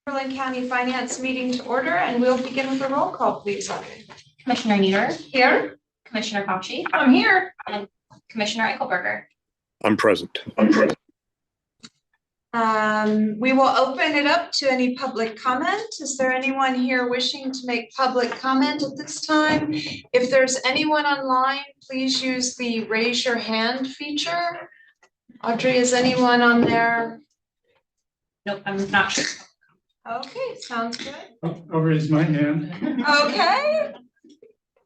Cumberland County Finance meeting to order, and we'll begin with a roll call, please. Commissioner Nieder. Here. Commissioner Fauci. I'm here. And Commissioner Eichelberger. I'm present. We will open it up to any public comment. Is there anyone here wishing to make public comment at this time? If there's anyone online, please use the raise your hand feature. Audrey, is anyone on there? Nope, I'm not sure. Okay, sounds good. I'll raise my hand. Okay.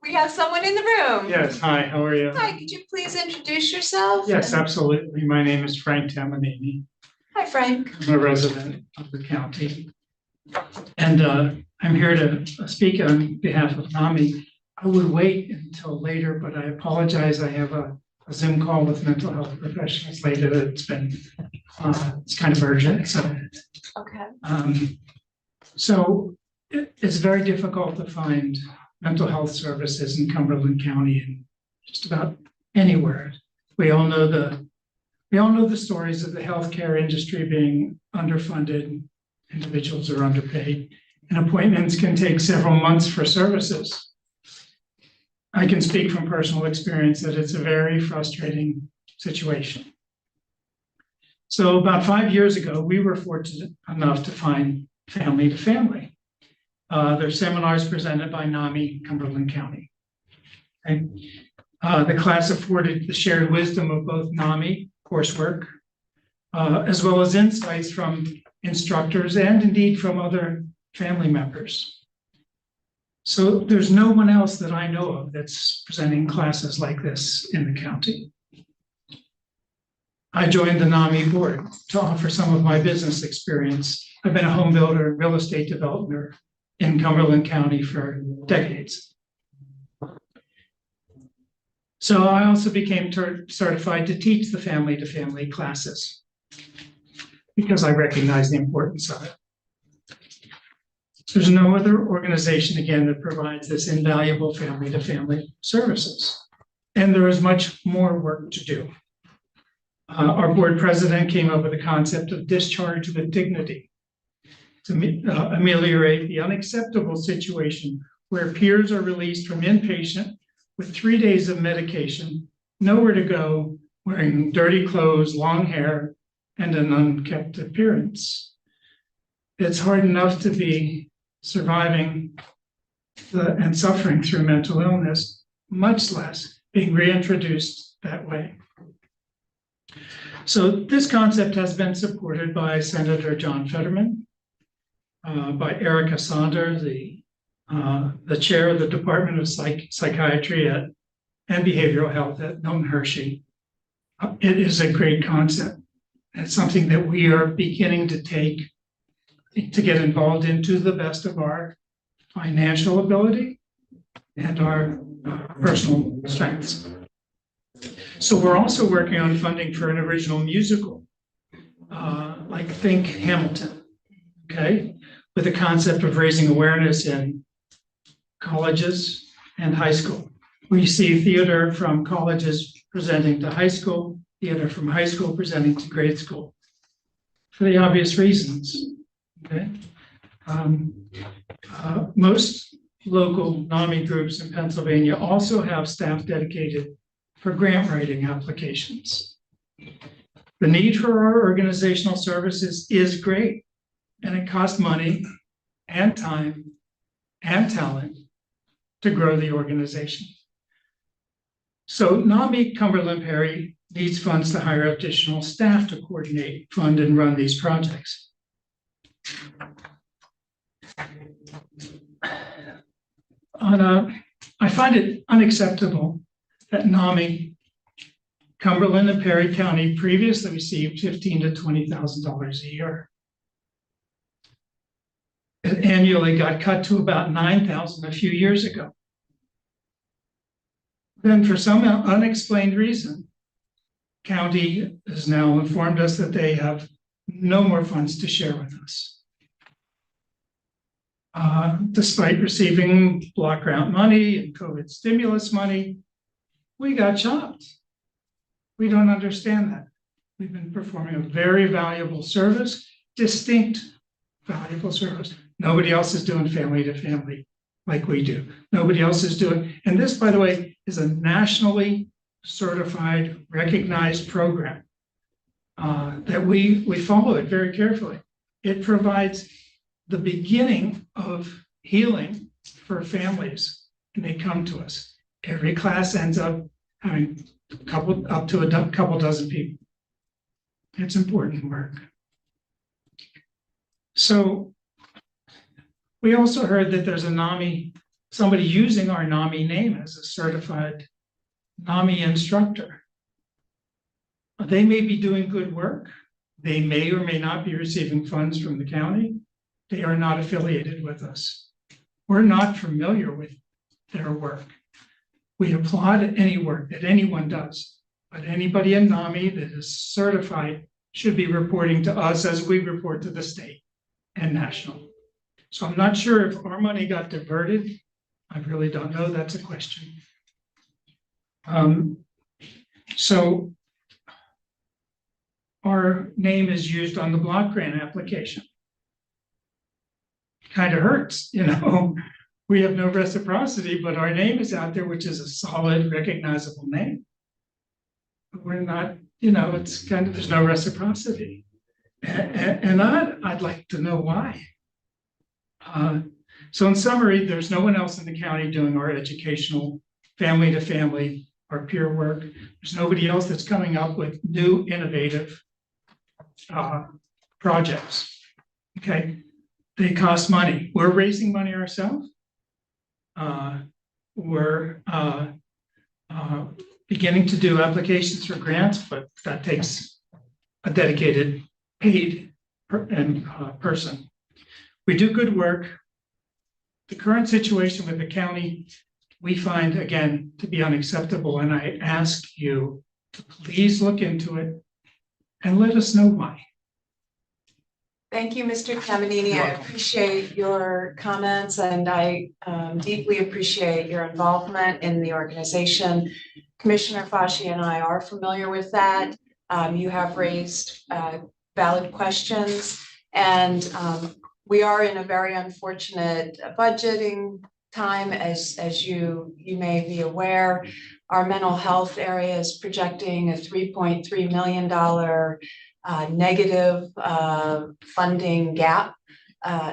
We have someone in the room. Yes, hi, how are you? Hi, could you please introduce yourself? Yes, absolutely. My name is Frank Tamanini. Hi, Frank. I'm a resident of the county. And I'm here to speak on behalf of NAMI. I would wait until later, but I apologize. I have a Zoom call with mental health professionals later. It's been, it's kind of urgent. So, Okay. So it's very difficult to find mental health services in Cumberland County and just about anywhere. We all know the stories of the healthcare industry being underfunded, individuals are underpaid, and appointments can take several months for services. I can speak from personal experience that it's a very frustrating situation. So about 5 years ago, we were fortunate enough to find Family to Family. They're seminars presented by NAMI Cumberland County. And, the class afforded the shared wisdom of both NAMI coursework, as well as insights from instructors and indeed from other family members. So there's no one else that I know of that's presenting classes like this in the county. I joined the NAMI board to offer some of my business experience. I've been a home builder, real estate developer in Cumberland County for decades. So I also became certified to teach the family to family classes because I recognize the importance of it. There's no other organization, again, that provides this invaluable family to family services. And there is much more work to do. Our board president came up with the concept of discharge with dignity to ameliorate the unacceptable situation where peers are released from inpatient with 3 days of medication, nowhere to go, wearing dirty clothes, long hair, and an unkempt appearance. It's hard enough to be surviving and suffering through mental illness, much less being reintroduced that way. So this concept has been supported by Senator John Fetterman, by Erica Saunders, the chair of the Department of Psychiatry and Behavioral Health at Milton Hershey. It is a great concept. It's something that we are beginning to get involved in to the best of our financial ability and our personal strengths. So we're also working on funding for an original musical, like Think Hamilton, okay? With the concept of raising awareness in colleges and high school. We see theater from colleges presenting to high school, theater from high school presenting to grade school, for the obvious reasons, okay? Most local NAMI groups in Pennsylvania also have staff dedicated for grant writing applications. The need for our organizational services is great, and it costs money and time and talent to grow the organization. So NAMI Cumberland Perry needs funds to hire additional staff to coordinate, fund, and run these projects. I find it unacceptable that NAMI Cumberland and Perry County previously received $15,000 to $20,000 a year. It annually got cut to about $9,000 a few years ago. Then for some unexplained reason, county has now informed us that they have no more funds to share with us. Despite receiving block grant money and COVID stimulus money, we got chopped. We don't understand that. We've been performing a very valuable service, distinct valuable service. Nobody else is doing family to family like we do. Nobody else is doing, and this, by the way, is a nationally certified, recognized program that we follow it very carefully. It provides the beginning of healing for families, and they come to us. Every class ends up having up to a couple dozen people. It's important work. So we also heard that there's a NAMI, somebody using our NAMI name as a certified NAMI instructor. They may be doing good work. They may or may not be receiving funds from the county. They are not affiliated with us. We're not familiar with their work. We applaud any work that anyone does, but anybody in NAMI that is certified should be reporting to us as we report to the state and national. So I'm not sure if our money got diverted. I really don't know. That's a question. So our name is used on the block grant application. Kind of hurts, you know. We have no reciprocity, but our name is out there, which is a solid, recognizable name. But we're not, you know, it's kind of, there's no reciprocity. And I'd like to know why. So in summary, there's no one else in the county doing our educational family to family, our peer work. There's nobody else that's coming up with new innovative projects. Okay, they cost money. We're raising money ourselves. We're beginning to do applications for grants, but that takes a dedicated paid person. We do good work. The current situation with the county, we find, again, to be unacceptable, and I ask you to please look into it and let us know why. Thank you, Mr. Caminiti. I appreciate your comments, and I deeply appreciate your involvement in the organization. Commissioner Fasci and I are familiar with that. You have raised valid questions, and we are in a very unfortunate budgeting time, as you may be aware. Our mental health area is projecting a $3.3 million negative funding gap.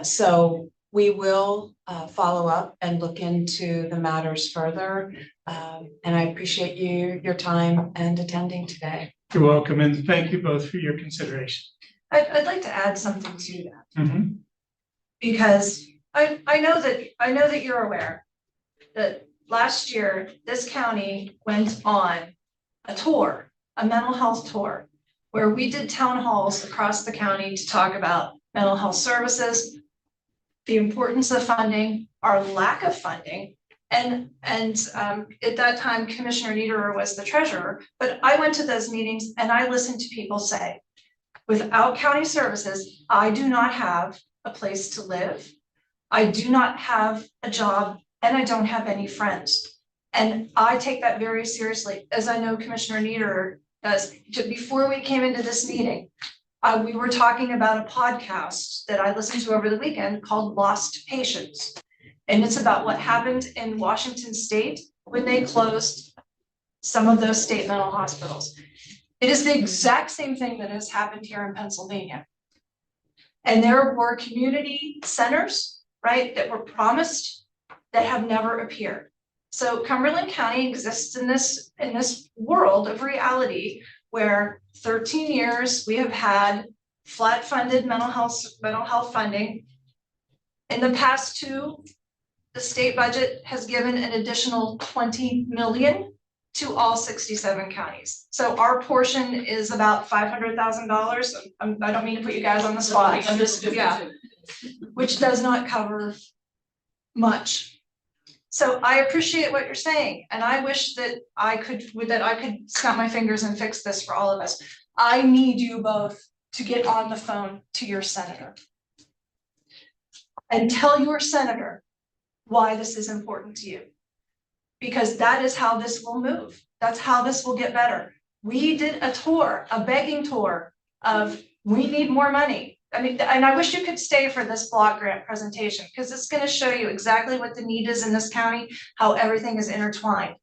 So we will follow up and look into the matters further. And I appreciate your time and attending today. You're welcome, and thank you both for your consideration. I'd like to add something to that. Mm-hmm. Because I know that you're aware that last year this county went on a tour, a mental health tour, where we did town halls across the county to talk about mental health services, the importance of funding, our lack of funding, and at that time Commissioner Niederer was the treasurer. But I went to those meetings and I listened to people say, without county services, I do not have a place to live. I do not have a job, and I don't have any friends. And I take that very seriously, as I know Commissioner Niederer does. Before we came into this meeting, we were talking about a podcast that I listened to over the weekend called Lost Patients. And it's about what happened in Washington State when they closed some of those state mental hospitals. It is the exact same thing that has happened here in Pennsylvania. And there were community centers, right, that were promised that have never appeared. So Cumberland County exists in this world of reality where 13 years we have had flat funded mental health funding. In the past two, the state budget has given an additional $20 million to all 67 counties. So our portion is about $500,000. I don't mean to put you guys on the spot. I'm just, yeah, which does not cover much. So I appreciate what you're saying, and I wish that I could snap my fingers and fix this for all of us. I need you both to get on the phone to your senator and tell your senator why this is important to you. Because that is how this will move. That's how this will get better. We did a tour, a begging tour of, we need more money. I mean, and I wish you could stay for this block grant presentation, because it's gonna show you exactly what the need is in this county, how everything is intertwined.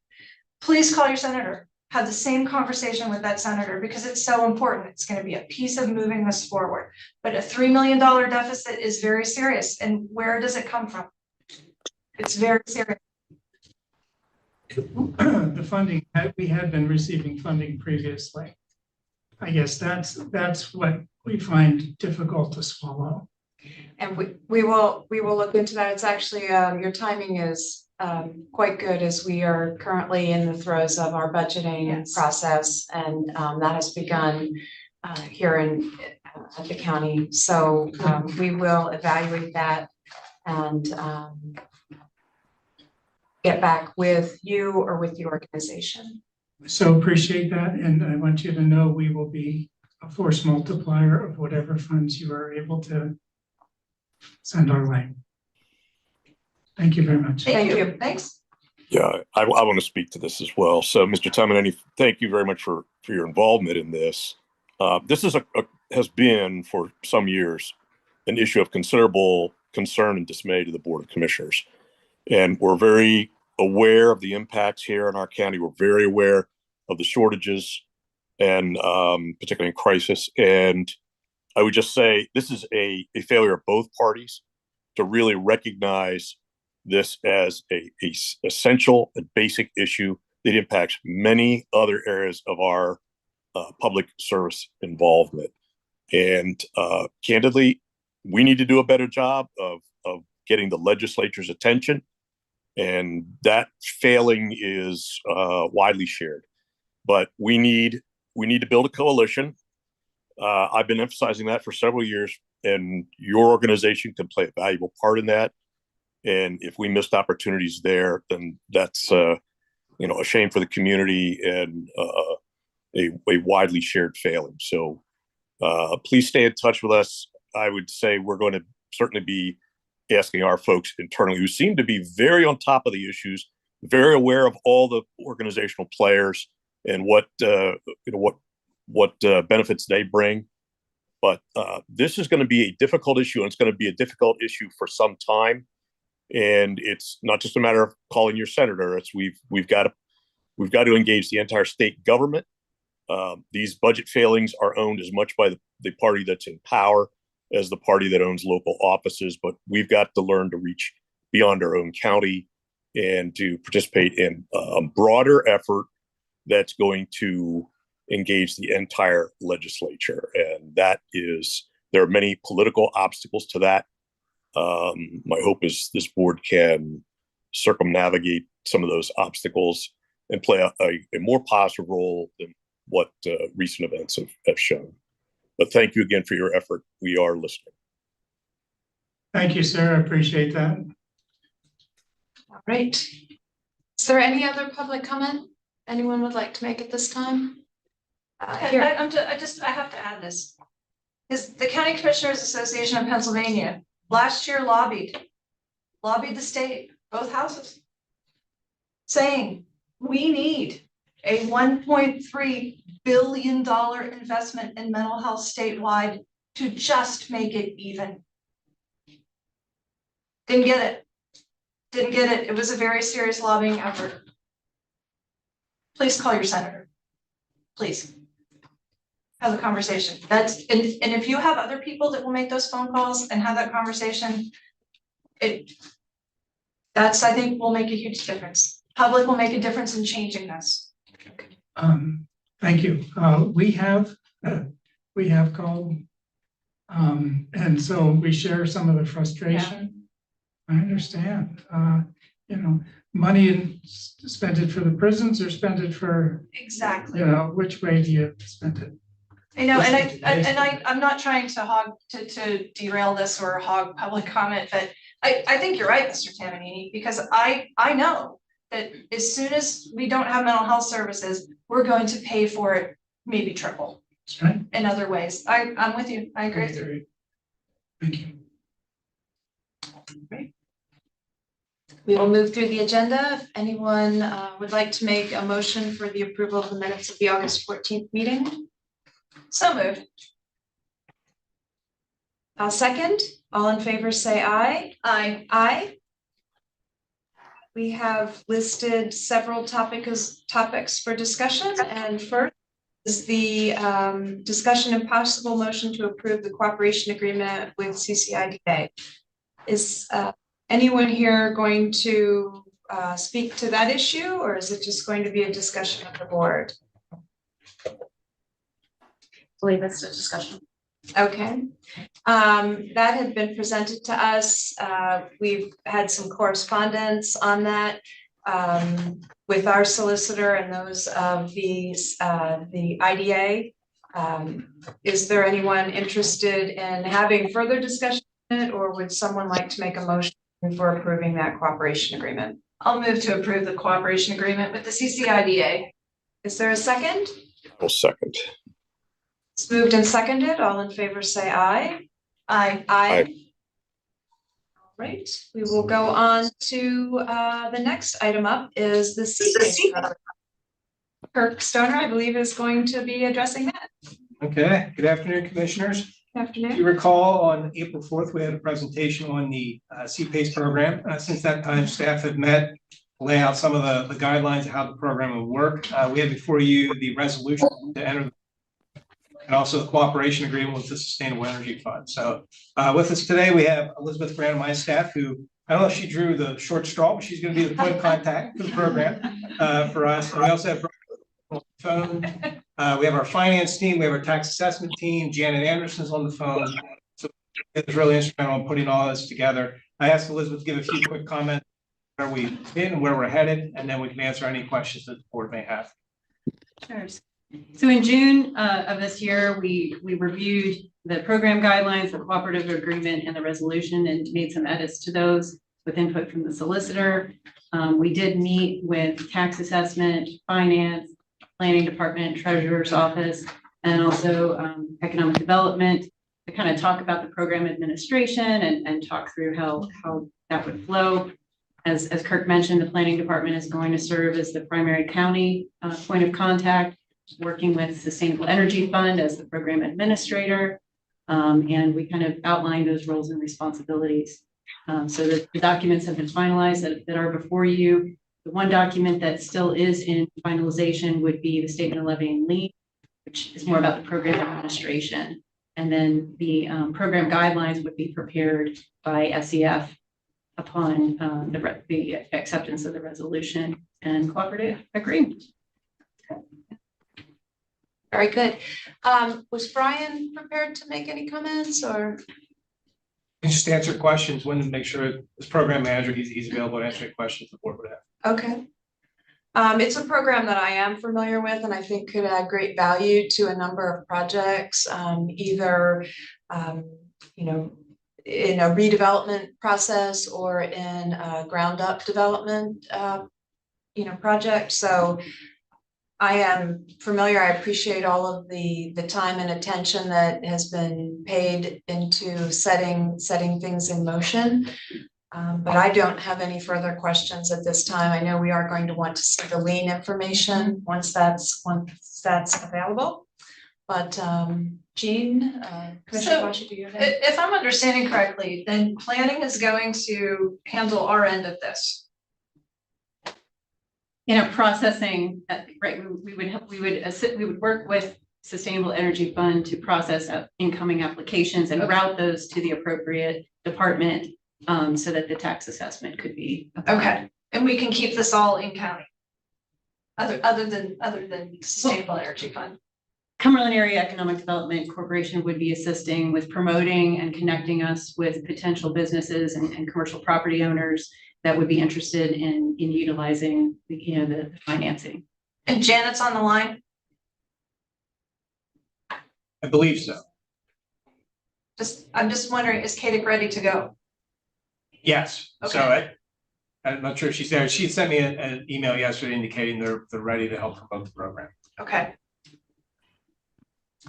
Please call your senator, have the same conversation with that senator, because it's so important. It's gonna be a piece of moving this forward. But a $3 million deficit is very serious, and where does it come from? It's very serious. The funding, we had been receiving funding previously. I guess that's what we find difficult to swallow. And we will look into that. It's actually, your timing is quite good, as we are currently in the throes of our budgeting Yes. process, and that has begun here at the county. So we will evaluate that and get back with you or with the organization. So appreciate that, and I want you to know we will be a force multiplier of whatever funds you are able to send our way. Thank you very much. Thank you. Thanks. Yeah, I want to speak to this as well. So, Mr. Tolan, thank you very much for your involvement in this. This is has been for some years an issue of considerable concern and dismay to the Board of Commissioners, and we're very aware of the impacts here in our county. We're very aware of the shortages, and particularly in crisis. And I would just say this is a failure of both parties to really recognize this as a essential and basic issue that impacts many other areas of our public service involvement. And candidly, we need to do a better job of getting the legislature's attention, and that failing is widely shared. But we need to build a coalition. I've been emphasizing that for several years, and your organization can play a valuable part in that. And if we missed opportunities there, then that's a shame for the community and a widely shared failing. So please stay in touch with us. I would say we're going to certainly be asking our folks internally, who seem to be very on top of the issues, very aware of all the organizational players and what benefits they bring. But this is going to be a difficult issue, and it's going to be a difficult issue for some time. And it's not just a matter of calling your senator. It's we've got to engage the entire state government. These budget failings are owned as much by the party that's in power as the party that owns local offices. But we've got to learn to reach beyond our own county and to participate in a broader effort that's going to engage the entire legislature. And there are many political obstacles to that. My hope is this board can circumnavigate some of those obstacles and play a more positive role than what recent events have shown. But thank you again for your effort. We are listening. Thank you, sir. I appreciate that. All right. Is there any other public comment anyone would like to make at this time? Here. I have to add this. The County Commissioners Association of Pennsylvania last year lobbied the state, both houses, saying we need a $1.3 billion investment in mental health statewide to just make it even. Didn't get it. It was a very serious lobbying effort. Please call your senator. Please have a conversation. And if you have other people that will make those phone calls and have that conversation, that's, I think, will make a huge difference. Public will make a difference in changing this. Thank you. We have called, and so we share some of the frustration. I understand. Money spend it for the prisons or spend it for Exactly. Which way do you spend it? I know, and I'm not trying to derail this or hog public comment, but I think you're right, Mr. Tamanini, because I know that as soon as we don't have mental health services, we're going to pay for it maybe triple. That's right. In other ways. I'm with you. I agree with you. Thank you. Great. We will move through the agenda. If anyone would like to make a motion for the approval of the minutes of the August 14th meeting. So moved. I'll second. All in favor, say aye. Aye. Aye. We have listed several topics for discussion, and first is the discussion and possible motion to approve the cooperation agreement with CCIDA. Is anyone here going to speak to that issue, or is it just going to be a discussion of the board? I believe it's a discussion. Okay, that had been presented to us. We've had some correspondence on that with our solicitor and those of the IDA. Is there anyone interested in having further discussion on it, or would someone like to make a motion for approving that cooperation agreement? I'll move to approve the cooperation agreement with the CCIDA. Is there a second? I'll second. It's moved and seconded. All in favor, say aye. Aye. Aye. All right, we will go on to the next item up is the CPACE program. Kirk Stoner, I believe, is going to be addressing that. Okay, good afternoon, commissioners. Good If afternoon. you recall, on April 4th, we had a presentation on the CPACE program. Since that time, staff have met, to lay out some of the guidelines of how the program will work. We have before you the resolution to enter and also the cooperation agreement with the Sustainable Energy Fund. So with us today, we have Elizabeth Grant on my staff, who, I don't know if she drew the short straw, but she's going to be the point of contact for the program for us. And we also have on the phone. We have our finance team, we have our tax assessment team, Janet Anderson's on the phone. So it's really instrumental in putting all this together. I asked Elizabeth to give a few quick comments where we've been and where we're headed, and then we can answer any questions that the board may have. Sure. So in June of this year, we reviewed the program guidelines, the cooperative agreement, and the resolution, and made some edits to those with input from the solicitor. We did meet with tax assessment, finance, planning department, treasurer's office, and also economic development to kind of talk about the program administration and talk through how that would flow. As Kirk mentioned, the planning department is going to serve as the primary county point of contact, working with Sustainable Energy Fund as the program administrator. And we kind of outlined those roles and responsibilities. So the documents have been finalized that are before you. The one document that still is in finalization would be the statement of levy and lien, which is more about the program administration. And then the program guidelines would be prepared by SEF upon the acceptance of the resolution and cooperative agreement. Very good. Was Brian prepared to make any comments, or? Just answer questions, when to make sure this program manager, he's available to answer any questions the board would have. Okay. It's a program that I am familiar with and I think could add great value to a number of projects, either, you know, in a redevelopment process or in a ground up development, you know, project. So I am familiar. I appreciate all of the time and attention that has been paid into setting things in motion. But I don't have any further questions at this time. I know we are going to want to see the lien information once that's available. But Jean, Commissioner Bashi, do you have any? If I'm understanding correctly, then planning is going to handle our end of this. You know, processing, right, we would work with Sustainable Energy Fund to process incoming applications and route those to the appropriate department so that the tax assessment could be applied. Okay, and we can keep this all in county. Other than Sustainable Energy Fund. Cumberland Area Economic Development Corporation would be assisting with promoting and connecting us with potential businesses and commercial property owners that would be interested in utilizing the financing. And Janet's on the line. I believe so. I'm just wondering, is Katie ready to go? Yes. Okay. So I'm not sure if she's there. She sent me an email yesterday indicating they're ready to help promote the program. Okay.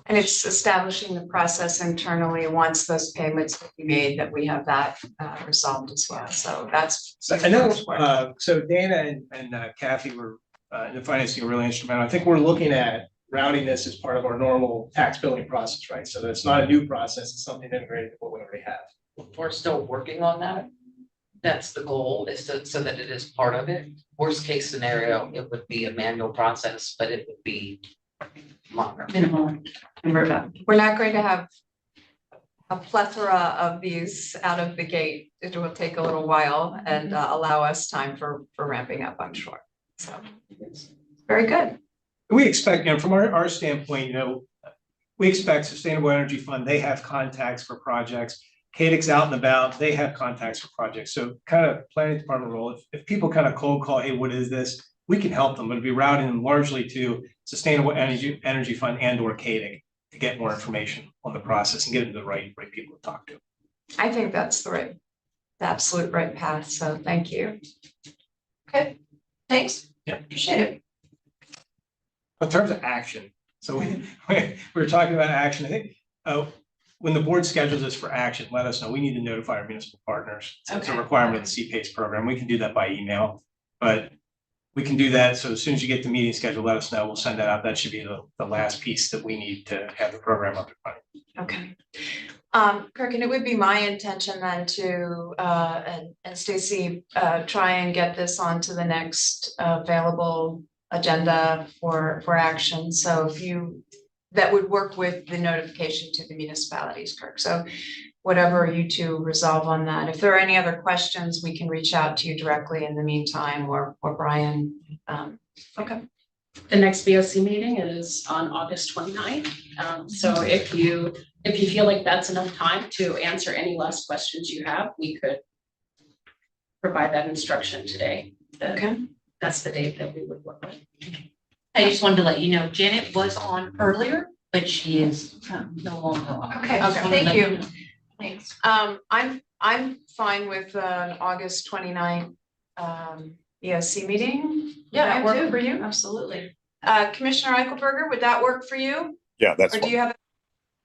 And it's establishing the process internally once those payments will be made that we have that resolved as well. So that's. So I know, so Dana and Kathy were in the finance team really instrumental. I think we're looking at routing this as part of our normal tax billing process, right? So that's not a new process, it's something integrated with what we already have. We're still working on that. That's the goal, is to, so that it is part of it. Worst case scenario, it would be a manual process, but it would be longer. Minimal. And We're not going to have a plethora of these out of the gate. It will take a little while and allow us time for ramping up, I'm sure. So, very good. We expect, from our standpoint, we expect Sustainable Energy Fund, they have contacts for projects. CADIC's out and about, they have contacts for projects. So kind of planning department role, if people kind of cold call, hey, what is this? We can help them, but it'll be routing them largely to Sustainable Energy Fund and or CADIC to get more information on the process and get them to the right people to talk to. I think that's the absolute right path. So thank you. Okay, thanks. Yeah. Appreciate it. In terms of action, so we were talking about action. I think when the board schedules this for action, let us know. We need to notify our municipal partners. So it's a requirement of the CPACE program. We can do that by email, but we can do that. So as soon as you get the meeting schedule, let us know. We'll send that out. That should be the last piece that we need to have the program up and running. Okay. Kirk, and it would be my intention then to, and Stacy, try and get this onto the next available agenda for action. So that would work with the notification to the municipalities, Kirk. So whatever you two resolve on that. If there are any other questions, we can reach out to you directly in the meantime, or Brian. Okay. The next BOC meeting is on August 29th. So if you feel like that's enough time to answer any last questions you have, we could provide that instruction today. Okay. That's the date that we would work with. I just wanted to let you know, Janet was on earlier, but she is no longer on. Okay, thank you. Thanks. I'm fine with August 29th ESC meeting. Yeah, Would that work for you? Absolutely. Commissioner Eichelberger, would that work for you? Yeah, that's Or do you fine. have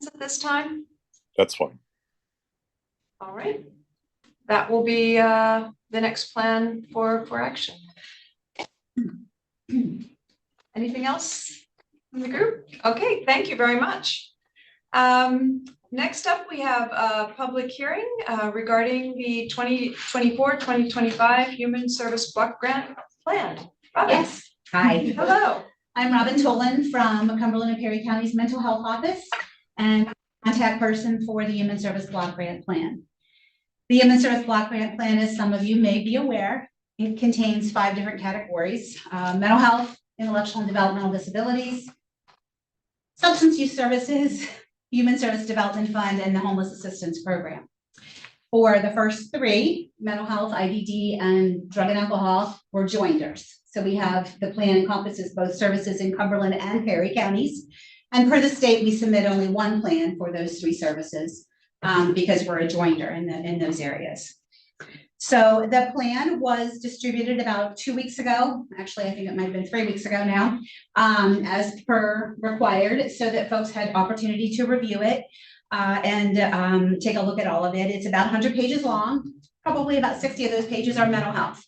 at this time? That's fine. All right. That will be the next plan for action. Anything else in the group? Okay, thank you very much. Next up, we have a public hearing regarding the 2024-2025 Human Service Block Grant Plan. Robin. Yes, hi. Hello. I'm Robin Tolan from Cumberland and Perry County's Mental Health Office and contact person for the Human Service Block Grant Plan. The Human Service Block Grant Plan, as some of you may be aware, it contains 5 different categories: mental health, intellectual and developmental disabilities, substance use services, Human Service Development Fund, and the Homeless Assistance Program. For the first 3, mental health, IDD, and drug and alcohol, were jointers. So we have the plan encompasses both services in Cumberland and Perry counties. And per the state, we submit only one plan for those 3 services because we're a jointer in those areas. So the plan was distributed about 2 weeks ago. Actually, I think it might have been 3 weeks ago now, as per required, so that folks had opportunity to review it and take a look at all of it. It's about 100 pages long. Probably about 60 of those pages are mental health.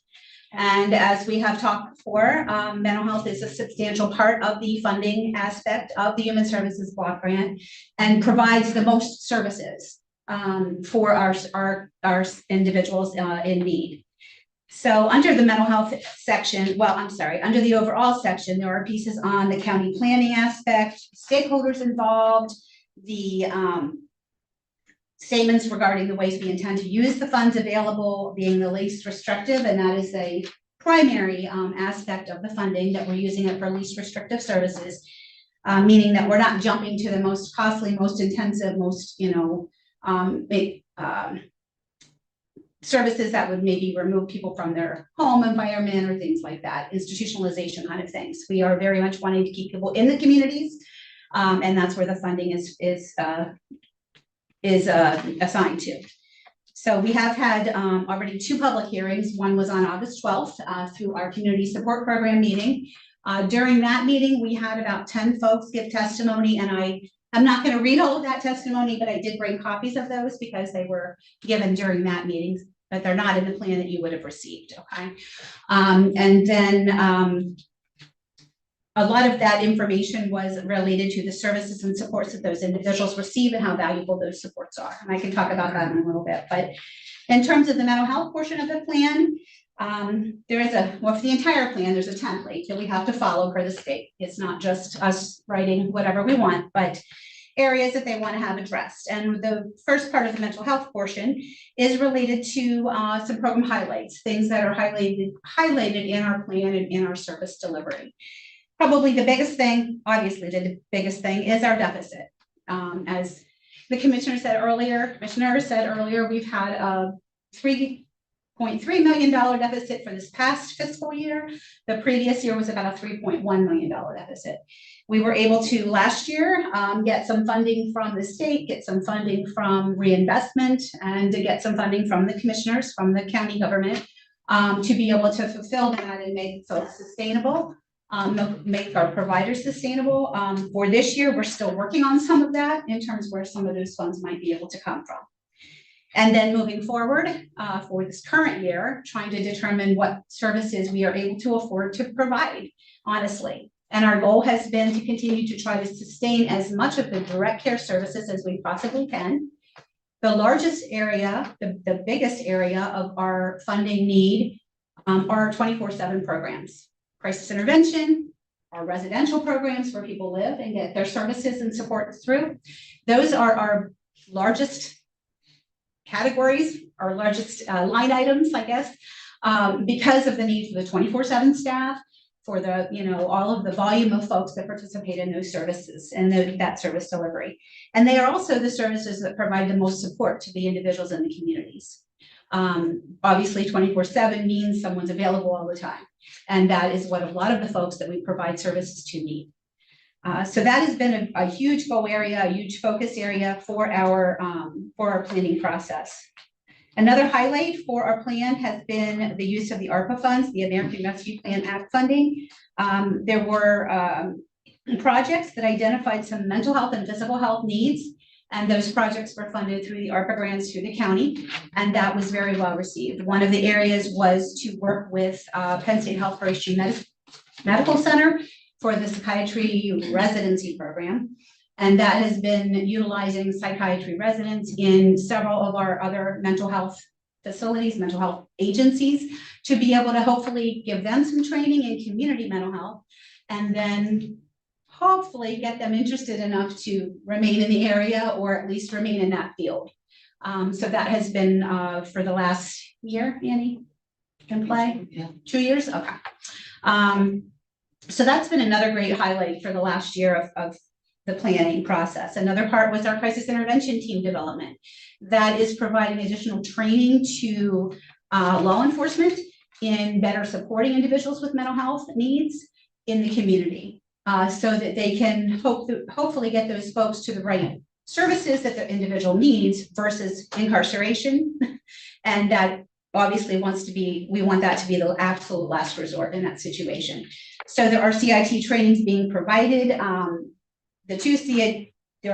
And as we have talked before, mental health is a substantial part of the funding aspect of the Human Services Block Grant and provides the most services for our individuals in need. So under the mental health section, under the overall section, there are pieces on the county planning aspect, stakeholders involved, the statements regarding the ways we intend to use the funds available being the least restrictive, and that is a primary aspect of the funding, that we're using it for least restrictive services, meaning that we're not jumping to the most costly, most intensive, most, services that would maybe remove people from their home environment or things like that, institutionalization kind of things. We are very much wanting to keep people in the communities, and that's where the funding is assigned to. So we have had already 2 public hearings. One was on August 12th through our community support program meeting. During that meeting, we had about 10 folks give testimony, and I'm not going to read all of that testimony, but I did bring copies of those because they were given during that meeting, but they're not in the plan that you would have received, okay? And then a lot of that information was related to the services and supports that those individuals receive and how valuable those supports are. And I can talk about that in a little bit, but in terms of the mental health portion of the plan, there is for the entire plan, there's a template that we have to follow per the state. It's not just us writing whatever we want, but areas that they want to have addressed. And the first part of the mental health portion is related to some program highlights, things that are highlighted in our plan and in our service delivery. Probably the biggest thing, obviously the biggest thing is our deficit. As the commissioner said earlier, we've had a $3.3 million deficit for this past fiscal year. The previous year was about a $3.1 million deficit. We were able to last year get some funding from the state, get some funding from reinvestment, and to get some funding from the commissioners, from the county government, to be able to fulfill that and make folks sustainable. Make our providers sustainable. For this year, we're still working on some of that in terms of where some of those funds might be able to come from. And then moving forward for this current year, trying to determine what services we are able to afford to provide, honestly. And our goal has been to continue to try to sustain as much of the direct care services as we possibly can. The largest area, the biggest area of our funding need are 24/7 programs. Crisis intervention, our residential programs where people live and get their services and support through. Those are our largest categories, our largest line items, I guess, because of the need for the 24/7 staff, for the, all of the volume of folks that participate in those services and that service delivery. And they are also the services that provide the most support to the individuals in the communities. Obviously 24/7 means someone's available all the time. And that is what a lot of the folks that we provide services to need. So that has been a huge goal area, a huge focus area for our planning process. Another highlight for our plan has been the use of the ARPA funds, the American Rescue Plan Act funding. There were projects that identified some mental health and physical health needs, and those projects were funded through the ARPA grants through the county, and that was very well received. One of the areas was to work with Penn State Health Forestry Medical Center for the psychiatry residency program. And that has been utilizing psychiatry residents in several of our other mental health facilities, mental health agencies, to be able to hopefully give them some training in community mental health, and then hopefully get them interested enough to remain in the area or at least remain in that field. So that has been for the last year, Annie, in play? Yeah. 2 years? Okay. So that's been another great highlight for the last year of the planning process. Another part was our crisis intervention team development. That is providing additional training to law enforcement in better supporting individuals with mental health needs in the community, so that they can hopefully get those folks to the right services that the individual needs versus incarceration. And that obviously we want that to be the absolute last resort in that situation. So there are CIT trainings being provided. There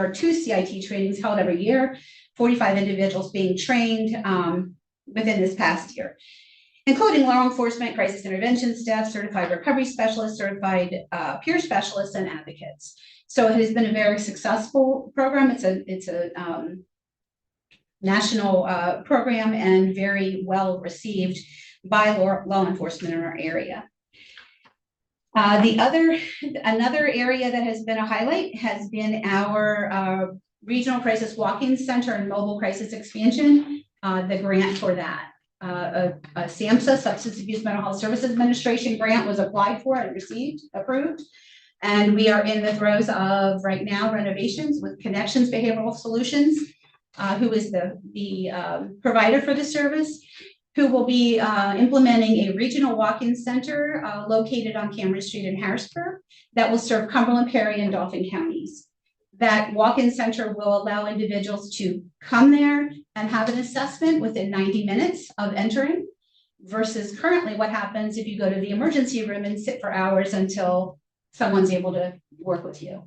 are 2 CIT trainings held every year, 45 individuals being trained within this past year, including law enforcement, crisis intervention staff, certified recovery specialists, certified peer specialists, and advocates. So it has been a very successful program. It's a national program and very well received by law enforcement in our area. Another area that has been a highlight has been our Regional Crisis Walk-in Center and Mobile Crisis Expansion, the grant for that. A SAMHSA, Substance Abuse Mental Health Services Administration grant was applied for and approved. And we are in the throes of right now renovations with Connections Behavioral Solutions, who is the provider for the service, who will be implementing a regional walk-in center located on Cameron Street in Harrisburg that will serve Cumberland, Perry, and Dauphin counties. That walk-in center will allow individuals to come there and have an assessment within 90 minutes of entering, versus currently what happens if you go to the emergency room and sit for hours until someone's able to work with you.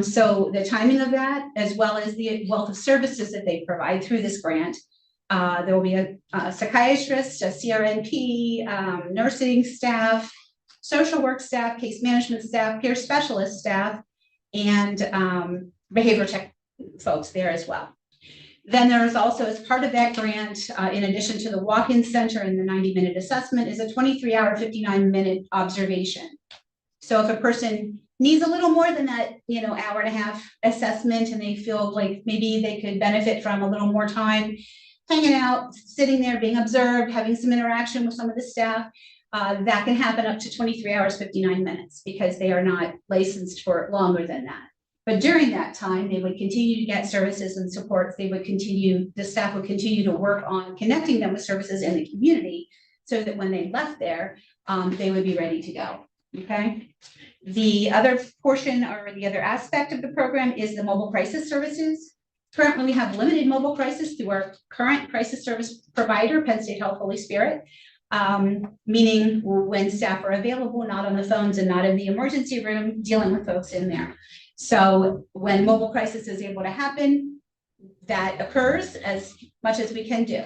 So the timing of that, as well as the wealth of services that they provide through this grant, there will be a psychiatrist, a CRNP, nursing staff, social work staff, case management staff, peer specialist staff, and behavior tech folks there as well. Then there is also, as part of that grant, in addition to the walk-in center and the 90-minute assessment, is a 23-hour, 59-minute observation. So if a person needs a little more than that, hour and a half assessment, and they feel like maybe they could benefit from a little more time hanging out, sitting there, being observed, having some interaction with some of the staff, that can happen up to 23 hours, 59 minutes, because they are not licensed for longer than that. But during that time, they would continue to get services and supports. The staff would continue to work on connecting them with services in the community, so that when they left there, they would be ready to go, okay? The other portion, or the other aspect of the program, is the mobile crisis services. Currently, we have limited mobile crisis through our current crisis service provider, Penn State Health Holy Spirit, meaning when staff are available, not on the phones and not in the emergency room, dealing with folks in there. So when mobile crisis is able to happen, that occurs as much as we can do.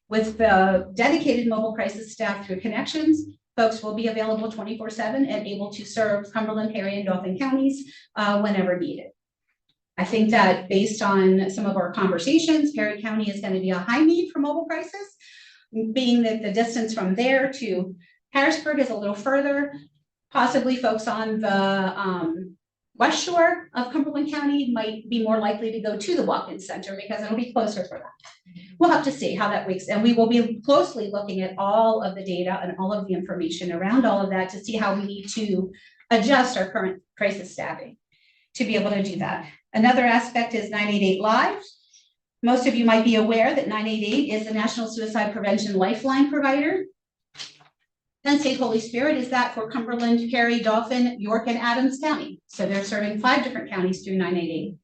With the dedicated mobile crisis staff through Connections, folks will be available 24/7 and able to serve Cumberland, Perry, and Dauphin counties whenever needed. I think that based on some of our conversations, Perry County is going to be a high need for mobile crisis, being that the distance from there to Harrisburg is a little further. Possibly folks on the west shore of Cumberland County might be more likely to go to the walk-in center because it'll be closer for them. We'll have to see how that works, and we will be closely looking at all of the data and all of the information around all of that to see how we need to adjust our current crisis staffing to be able to do that. Another aspect is 988 Live. Most of you might be aware that 988 is the National Suicide Prevention Lifeline provider. Penn State Holy Spirit is that for Cumberland, Perry, Dauphin, York, and Adams County. So they're serving 5 different counties through 988.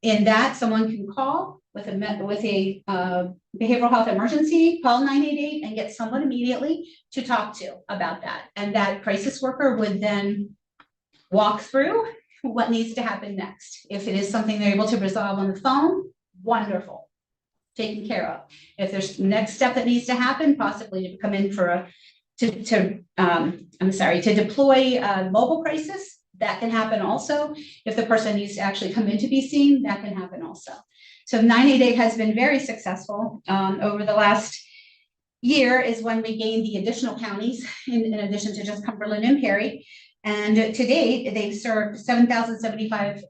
In that, someone can call with a behavioral health emergency, call 988 and get someone immediately to talk to about that. And that crisis worker would then walk through what needs to happen next. If it is something they're able to resolve on the phone, wonderful, taken care of. If there's next step that needs to happen, possibly to come in for to deploy a mobile crisis, that can happen also. If the person needs to actually come in to be seen, that can happen also. So 988 has been very successful. Over the last year is when we gained the additional counties in addition to just Cumberland and Perry. And to date, they've served 7,075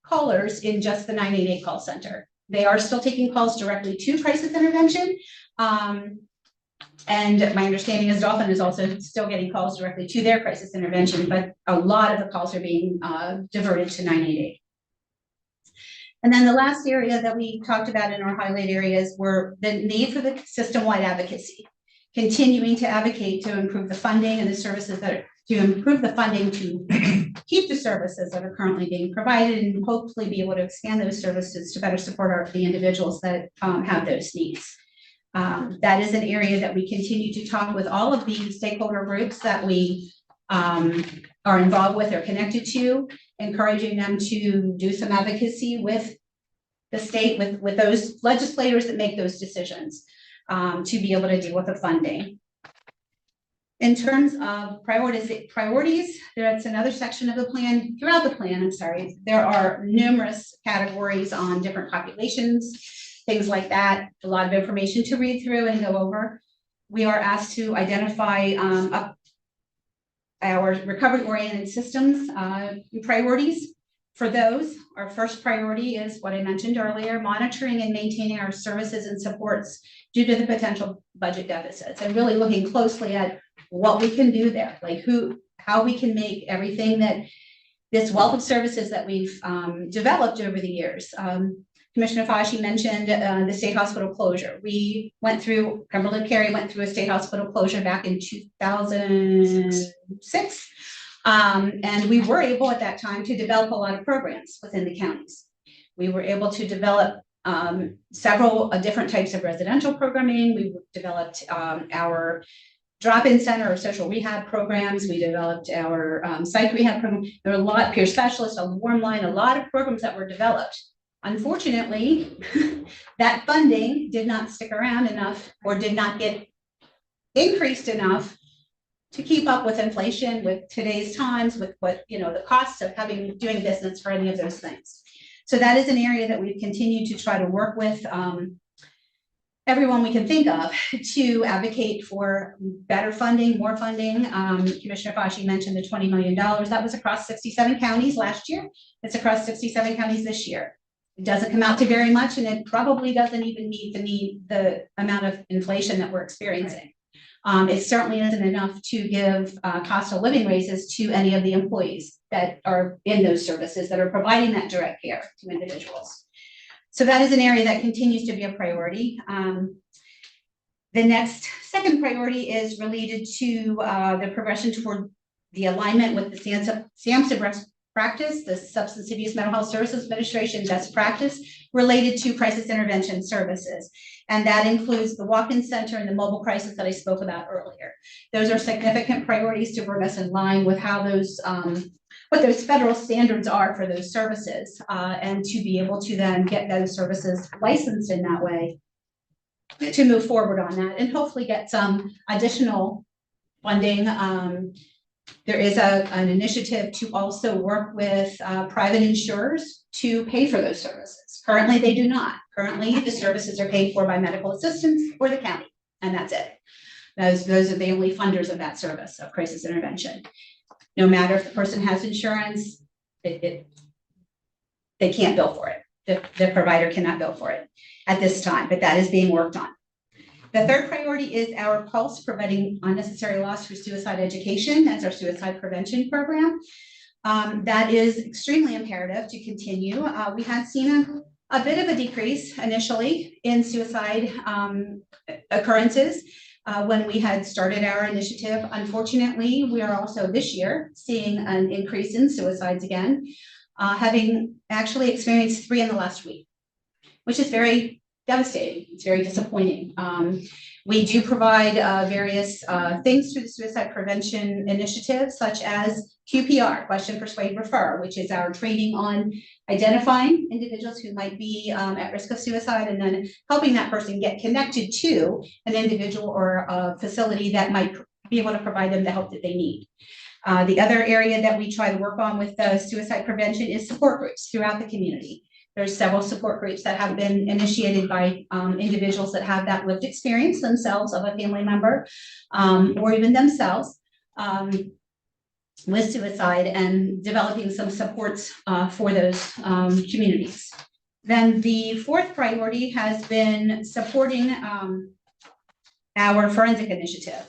callers in just the 988 call center. They are still taking calls directly to crisis intervention. And my understanding is Dauphin is also still getting calls directly to their crisis intervention, but a lot of the calls are being diverted to 988. And then the last area that we talked about in our highlight areas were the need for the system-wide advocacy, continuing to advocate to improve the funding and the services to improve the funding to keep the services that are currently being provided, and hopefully be able to expand those services to better support the individuals that have those needs. That is an area that we continue to talk with all of the stakeholder groups that we are involved with or connected to, encouraging them to do some advocacy with the state, with those legislators that make those decisions, to be able to deal with the funding. In terms of priorities, that's another section of the plan. Throughout the plan, there are numerous categories on different populations, things like that. A lot of information to read through and go over. We are asked to identify our recovery-oriented systems priorities. For those, our first priority is what I mentioned earlier, monitoring and maintaining our services and supports due to the potential budget deficits, and really looking closely at what we can do there, like how we can make everything that this wealth of services that we've developed over the years. Commissioner Fashi mentioned the state hospital closure. We went through, Cumberland Perry went through a state hospital closure back in 2006. And we were able at that time to develop a lot of programs within the counties. We were able to develop several different types of residential programming. We developed our drop-in center or social rehab programs. We developed our psych rehab program. There were a lot, peer specialists, a warm line, a lot of programs that were developed. Unfortunately, that funding did not stick around enough or did not get increased enough to keep up with inflation, with today's times, with what, the costs of doing business for any of those things. So that is an area that we've continued to try to work with everyone we can think of to advocate for better funding, more funding. Commissioner Fashi mentioned the $20 million. That was across 67 counties last year. It's across 67 counties this year. It doesn't come out to very much, and it probably doesn't even meet the amount of inflation that we're experiencing. It certainly isn't enough to give cost of living raises to any of the employees that are in those services that are providing that direct care to individuals. So that is an area that continues to be a priority. The second priority is related to the progression toward the alignment with the SAMHSA best practice, the Substance Abuse Mental Health Services Administration best practice related to crisis intervention services. And that includes the walk-in center and the mobile crisis that I spoke about earlier. Those are significant priorities to bring us in line with how those what those federal standards are for those services, and to be able to then get those services licensed in that way to move forward on that and hopefully get some additional funding. There is an initiative to also work with private insurers to pay for those services. Currently, they do not. Currently, the services are paid for by medical assistants or the county, and that's it. Those are the only funders of that service of crisis intervention. No matter if the person has insurance, they can't bill for it. The provider cannot bill for it at this time, but that is being worked on. The third priority is our PULSE, Preventing Unnecessary Loss Through Suicide Education. That's our suicide prevention program. That is extremely imperative to continue. We had seen a bit of a decrease initially in suicide occurrences when we had started our initiative. Unfortunately, we are also this year seeing an increase in suicides again, having actually experienced 3 in the last week, which is very devastating. It's very disappointing. We do provide various things through the suicide prevention initiative, such as QPR, Question, Persuade, Refer, which is our training on identifying individuals who might be at risk of suicide and then helping that person get connected to an individual or a facility that might be able to provide them the help that they need. The other area that we try to work on with suicide prevention is support groups throughout the community. There's several support groups that have been initiated by individuals that have that lived experience themselves of a family member or even themselves with suicide, and developing some supports for those communities. Then the fourth priority has been supporting our forensic initiative,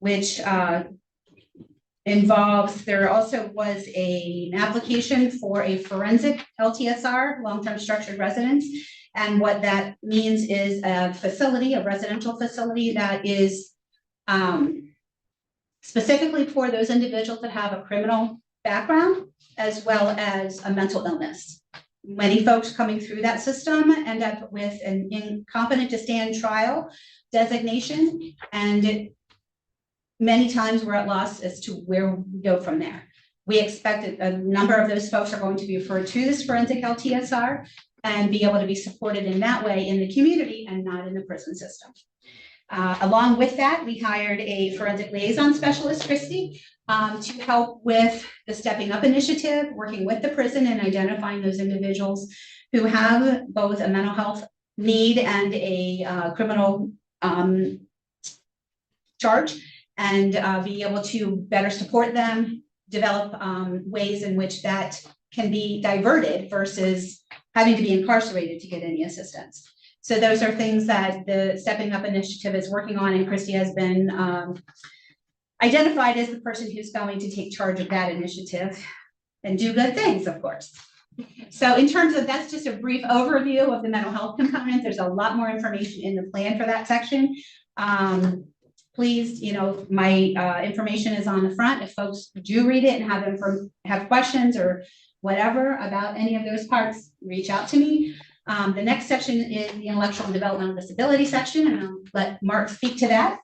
which involves, there also was an application for a forensic LTSR, long-term structured residence. And what that means is a facility, a residential facility that is specifically for those individuals that have a criminal background, as well as a mental illness. Many folks coming through that system end up with an incompetent to stand trial designation, and many times we're at loss as to where we go from there. We expect that a number of those folks are going to be referred to this forensic LTSR and be able to be supported in that way in the community and not in the prison system. Along with that, we hired a forensic liaison specialist, Christy, to help with the Stepping Up initiative, working with the prison and identifying those individuals who have both a mental health need and a criminal charge, and be able to better support them, develop ways in which that can be diverted versus having to be incarcerated to get any assistance. So those are things that the Stepping Up initiative is working on, and Christy has been identified as the person who's going to take charge of that initiative and do good things, of course. So in terms of, that's just a brief overview of the mental health component. There's a lot more information in the plan for that section. Please, my information is on the front. If folks do read it and have questions or whatever about any of those parts, reach out to me. The next section is the intellectual and developmental disability section, and I'll let Mark speak to that.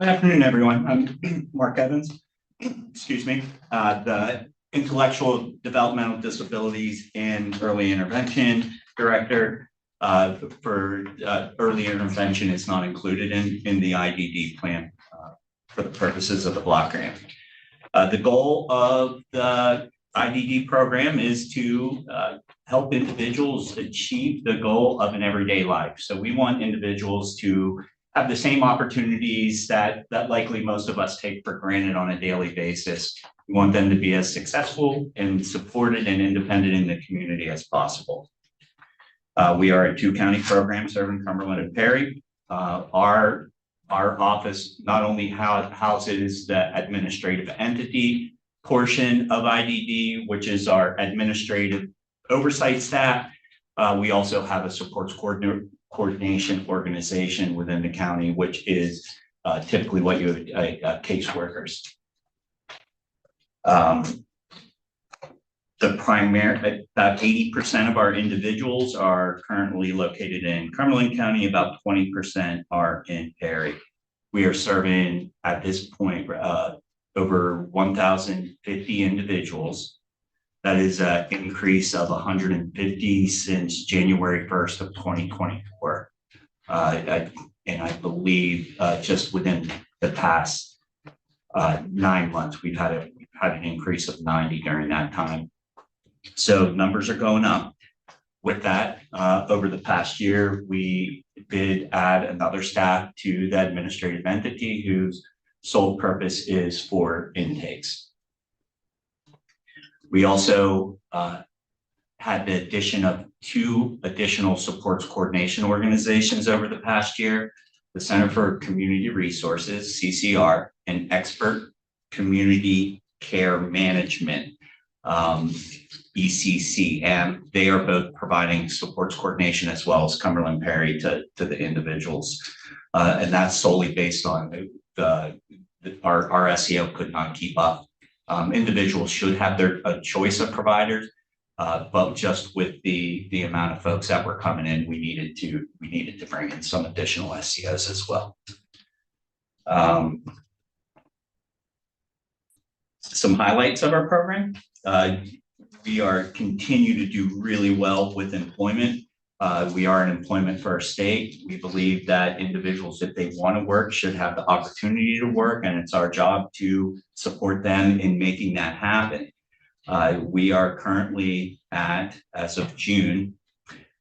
Good afternoon, everyone. I'm Mark Evans. Excuse me. The intellectual developmental disabilities and early intervention director. For early intervention, it's not included in the IDD plan. for the purposes of the block grant. The goal of the IDD program is to help individuals achieve the goal of an everyday life. So we want individuals to have the same opportunities that likely most of us take for granted on a daily basis. We want them to be as successful and supported and independent in the community as possible. We are a 2-county program serving Cumberland and Perry. Our office not only houses the administrative entity portion of IDD, which is our administrative oversight staff. We also have a supports coordination organization within the county, which is typically what you would caseworkers. The primary, about 80% of our individuals are currently located in Cumberland County, about 20% are in Perry. We are serving at this point over 1,050 individuals. That is an increase of 150 since January 1st of 2024. And I believe just within the past 9 months, we've had an increase of 90 during that time. So numbers are going up. With that, over the past year, we did add another staff to the administrative entity whose sole purpose is for intakes. We also had the addition of 2 additional supports coordination organizations over the past year, the Center for Community Resources, CCR, and Expert Community Care Management, ECC, and they are both providing supports coordination as well as Cumberland Perry to the individuals. And that's solely based on our SEO could not keep up. Individuals should have a choice of providers, but just with the amount of folks that were coming in, we needed to bring in some additional SEOs as well. Some highlights of our program. We continue to do really well with employment. We are an employment first state. We believe that individuals, if they want to work, should have the opportunity to work, and it's our job to support them in making that happen. We are currently at, as of June,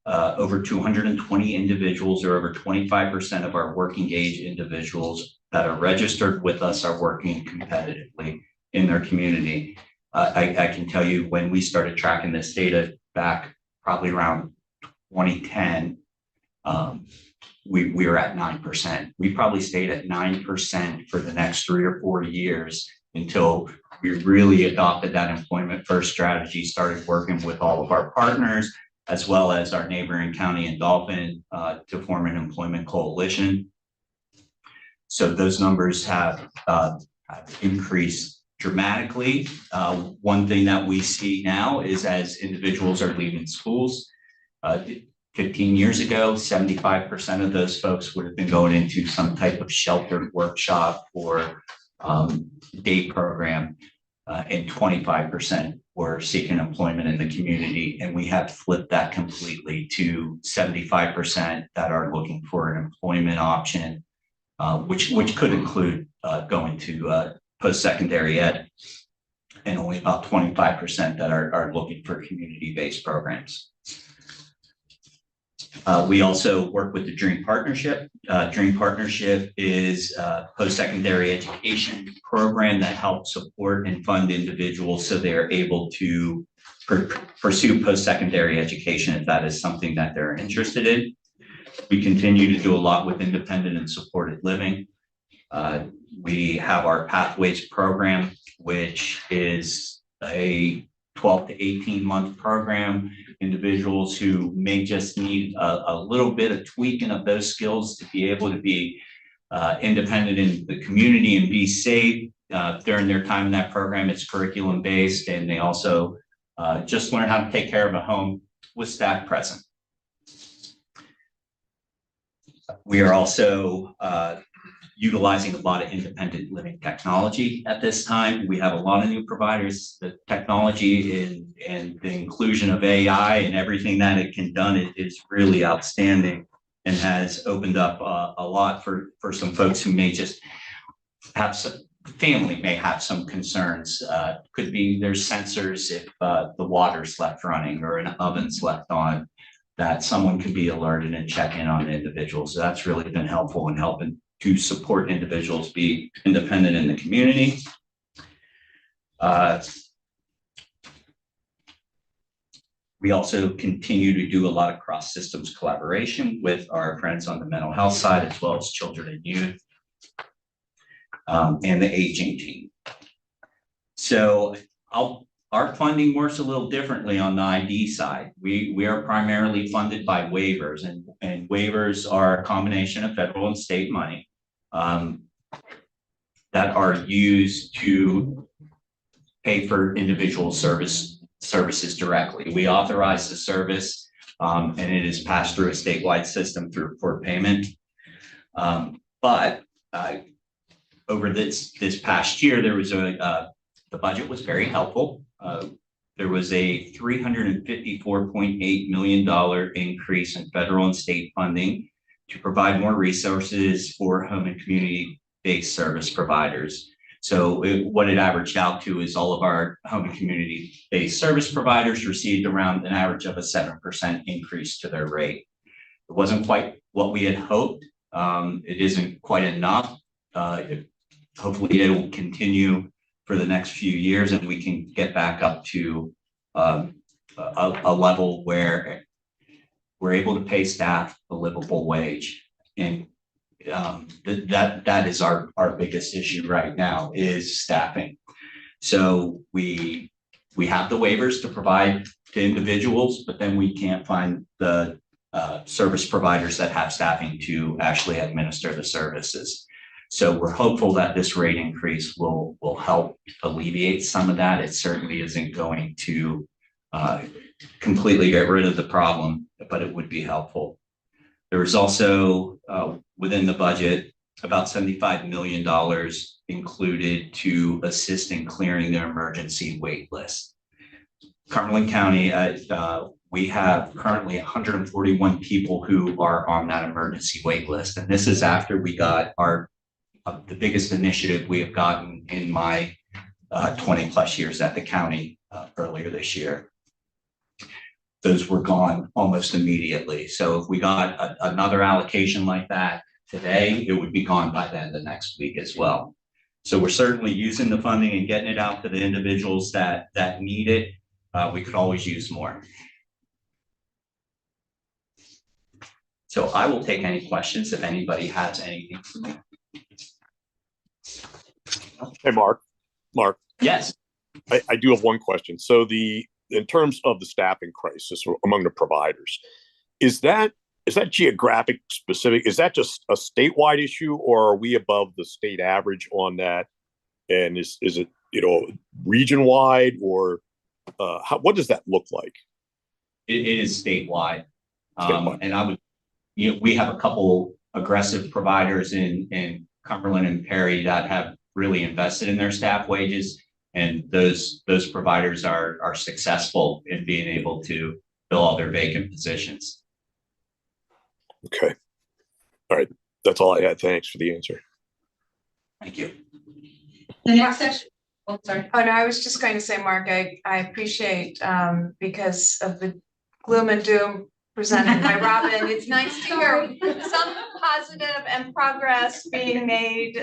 over 220 individuals, or over 25% of our working age individuals that are registered with us are working competitively in their community. I can tell you when we started tracking this data back probably around 2010, we were at 9%. We probably stayed at 9% for the next 3 or 4 years until we really adopted that employment first strategy, started working with all of our partners, as well as our neighboring county and Dolphin to form an employment coalition. So those numbers have increased dramatically. One thing that we see now is as individuals are leaving schools, 15 years ago, 75% of those folks would have been going into some type of sheltered workshop or day program, and 25% were seeking employment in the community. And we have flipped that completely to 75% that are looking for an employment option, which could include going to post-secondary ed, and only about 25% that are looking for community-based programs. We also work with the Dream Partnership. Dream Partnership is a post-secondary education program that helps support and fund individuals so they're able to pursue post-secondary education if that is something that they're interested in. We continue to do a lot with independent and supported living. We have our Pathways program, which is a 12 to 18 month program. Individuals who may just need a little bit of tweaking of those skills to be able to be independent in the community and be safe during their time in that program. It's curriculum based, and they also just learn how to take care of a home with staff present. We are also utilizing a lot of independent living technology at this time. We have a lot of new providers. The technology and the inclusion of AI and everything that it can do is really outstanding, and has opened up a lot for some folks who may just have some, family may have some concerns. Could be there's sensors if the water's left running or an oven's left on, that someone can be alerted and check in on individuals. So that's really been helpful in helping to support individuals be independent in the community. We also continue to do a lot of cross systems collaboration with our friends on the mental health side, as well as children and youth, and the aging team. So our funding works a little differently on the ID side. We are primarily funded by waivers, and waivers are a combination of federal and state money that are used to pay for individual services directly. We authorize the service, and it is passed through a statewide system for payment. But over this past year, there was the budget was very helpful. There was a $354.8 million increase in federal and state funding to provide more resources for home and community-based service providers. So what it averaged out to is all of our home and community-based service providers received around an average of a 7% increase to their rate. It wasn't quite what we had hoped. It isn't quite enough. Hopefully it will continue for the next few years and we can get back up to a level where we're able to pay staff a livable wage. And that is our biggest issue right now is staffing. So we have the waivers to provide to individuals, but then we can't find the service providers that have staffing to actually administer the services. So we're hopeful that this rate increase will help alleviate some of that. It certainly isn't going to completely get rid of the problem, but it would be helpful. There was also within the budget about $75 million included to assist in clearing their emergency wait list. Cumberland County, we have currently 141 people who are on that emergency wait list. And this is after we got the biggest initiative we have gotten in my 20 plus years at the county earlier this year. Those were gone almost immediately. So if we got another allocation like that today, it would be gone by the end of next week as well. So we're certainly using the funding and getting it out to the individuals that need it. We could always use more. So I will take any questions if anybody has anything for me. Hey, Mark. Yes. I do have one question. So in terms of the staffing crisis among the providers, is that geographic specific? Is that just a statewide issue, or are we above the state average on that? And is it region wide, or what does that look like? It is statewide. And we have a couple aggressive providers in Cumberland and Perry that have really invested in their staff wages, and those providers are successful in being able to fill all their vacant positions. Okay. All right. That's all I had. Thanks for the answer. Thank you. The next session. Oh, sorry. Oh, no, I was just going to say, Mark, I appreciate, because of the gloom and doom presented by Robin, it's nice to hear some positive and progress being made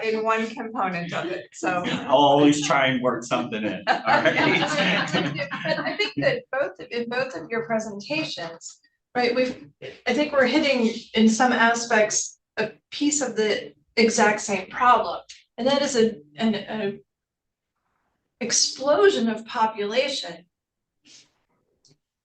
in one component of it, so. I'll always try and work something in. All right. But I think that in both of your presentations, right, I think we're hitting in some aspects a piece of the exact same problem, and that is an explosion of population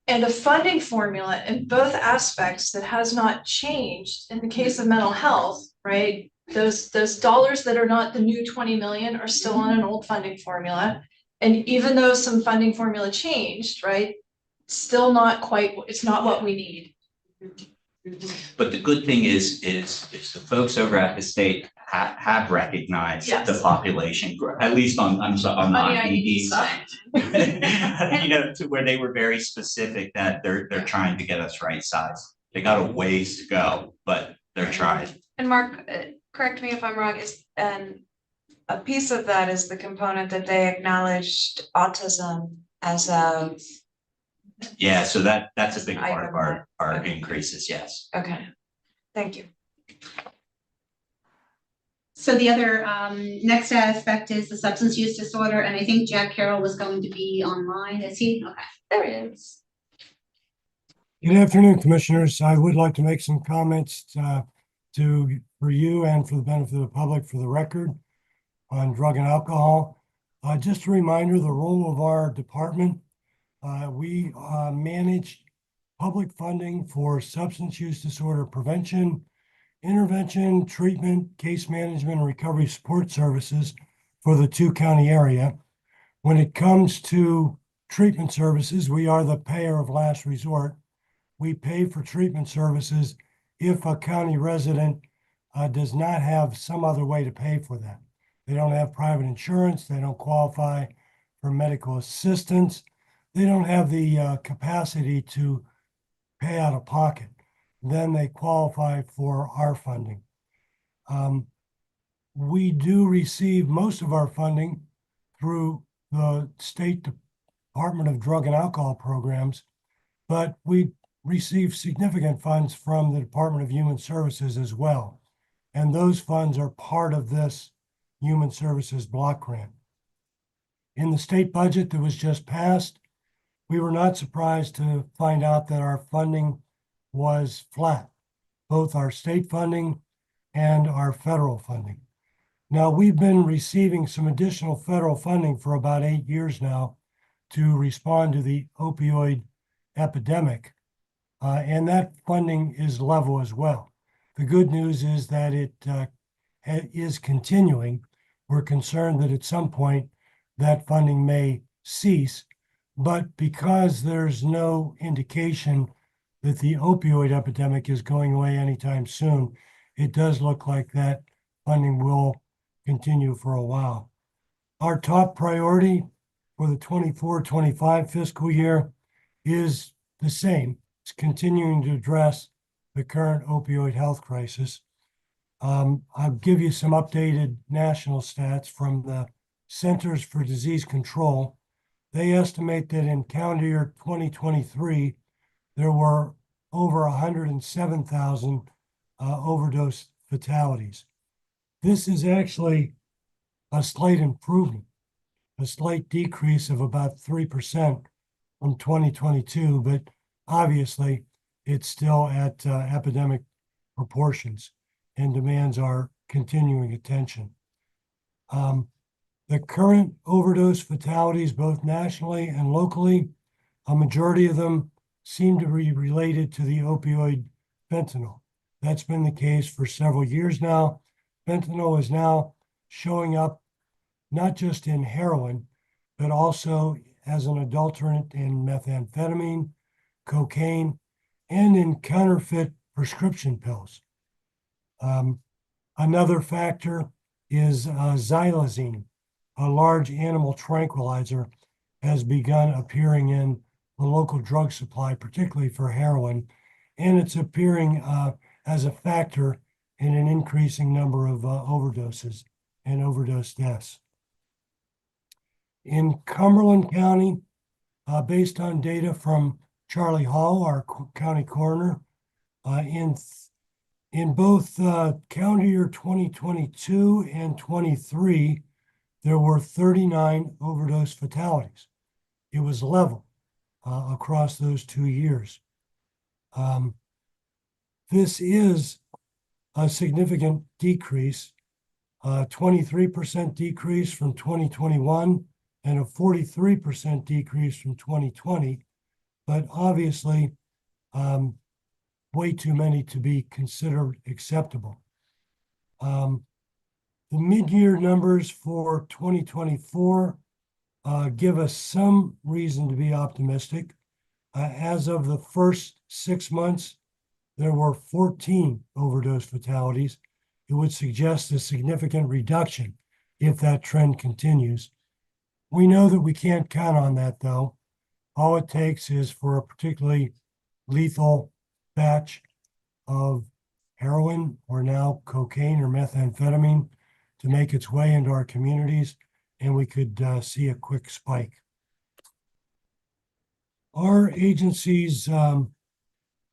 and a funding formula in both aspects that has not changed. In the case of mental health, right, those dollars that are not the new 20 million are still on an old funding formula, and even though some funding formula changed, right, still not quite, it's not what we need. But the good thing is the folks over at the state have recognized the population, at least on the IED side, to where they were very specific that they're trying to get us right size. They got a ways to go, but they're trying. And Mark, correct me if I'm wrong, and a piece of that is the component that they acknowledged autism as a, Yeah, so that's a big I part of remember our that. Okay. increases, yes. okay, thank you. So the other next aspect is the substance use disorder, and I think Jack Carroll was going to be online. Is he? Okay, there he is. Good afternoon, Commissioners. I would like to make some comments for you and for the benefit of the public for the record on drug and alcohol. Just a reminder, the role of our department. We manage public funding for substance use disorder prevention, intervention, treatment, case management, and recovery support services for the two-county area. When it comes to treatment services, we are the payer of last resort. We pay for treatment services if a county resident does not have some other way to pay for that. They don't have private insurance, they don't qualify for medical assistance, they don't have the capacity to pay out of pocket. Then they qualify for our funding. We do receive most of our funding through the State Department of Drug and Alcohol programs, but we receive significant funds from the Department of Human Services as well. And those funds are part of this Human Services block grant. In the state budget that was just passed, we were not surprised to find out that our funding was flat, both our state funding and our federal funding. Now, we've been receiving some additional federal funding for about 8 years now to respond to the opioid epidemic, and that funding is level as well. The good news is that it is continuing. We're concerned that at some point that funding may cease, but because there's no indication that the opioid epidemic is going away anytime soon, it does look like that funding will continue for a while. Our top priority for the 24-25 fiscal year is the same. It's continuing to address the current opioid health crisis. I'll give you some updated national stats from the Centers for Disease Control. They estimate that in calendar year 2023, there were over 107,000 overdose fatalities. This is actually a slight improvement, a slight decrease of about 3% from 2022, but obviously it's still at epidemic proportions and demands our continuing attention. The current overdose fatalities, both nationally and locally, a majority of them seem to be related to the opioid fentanyl. That's been the case for several years now. Fentanyl is now showing up not just in heroin, but also as an adulterant in methamphetamine, cocaine, and in counterfeit prescription pills. Another factor is xylazine, a large animal tranquilizer, has begun appearing in the local drug supply, particularly for heroin, and it's appearing as a factor in an increasing number of overdoses and overdose deaths. In Cumberland County, based on data from Charlie Hall, our county coroner, in both calendar year 2022 and 23, there were 39 overdose fatalities. It was level across those 2 years. This is a significant decrease, 23% decrease from 2021 and a 43% decrease from 2020, but obviously way too many to be considered acceptable. The mid-year numbers for 2024 give us some reason to be optimistic. As of the first 6 months, there were 14 overdose fatalities. It would suggest a significant reduction if that trend continues. We know that we can't count on that, though. All it takes is for a particularly lethal batch of heroin or now cocaine or methamphetamine to make its way into our communities, and we could see a quick spike. Our agency's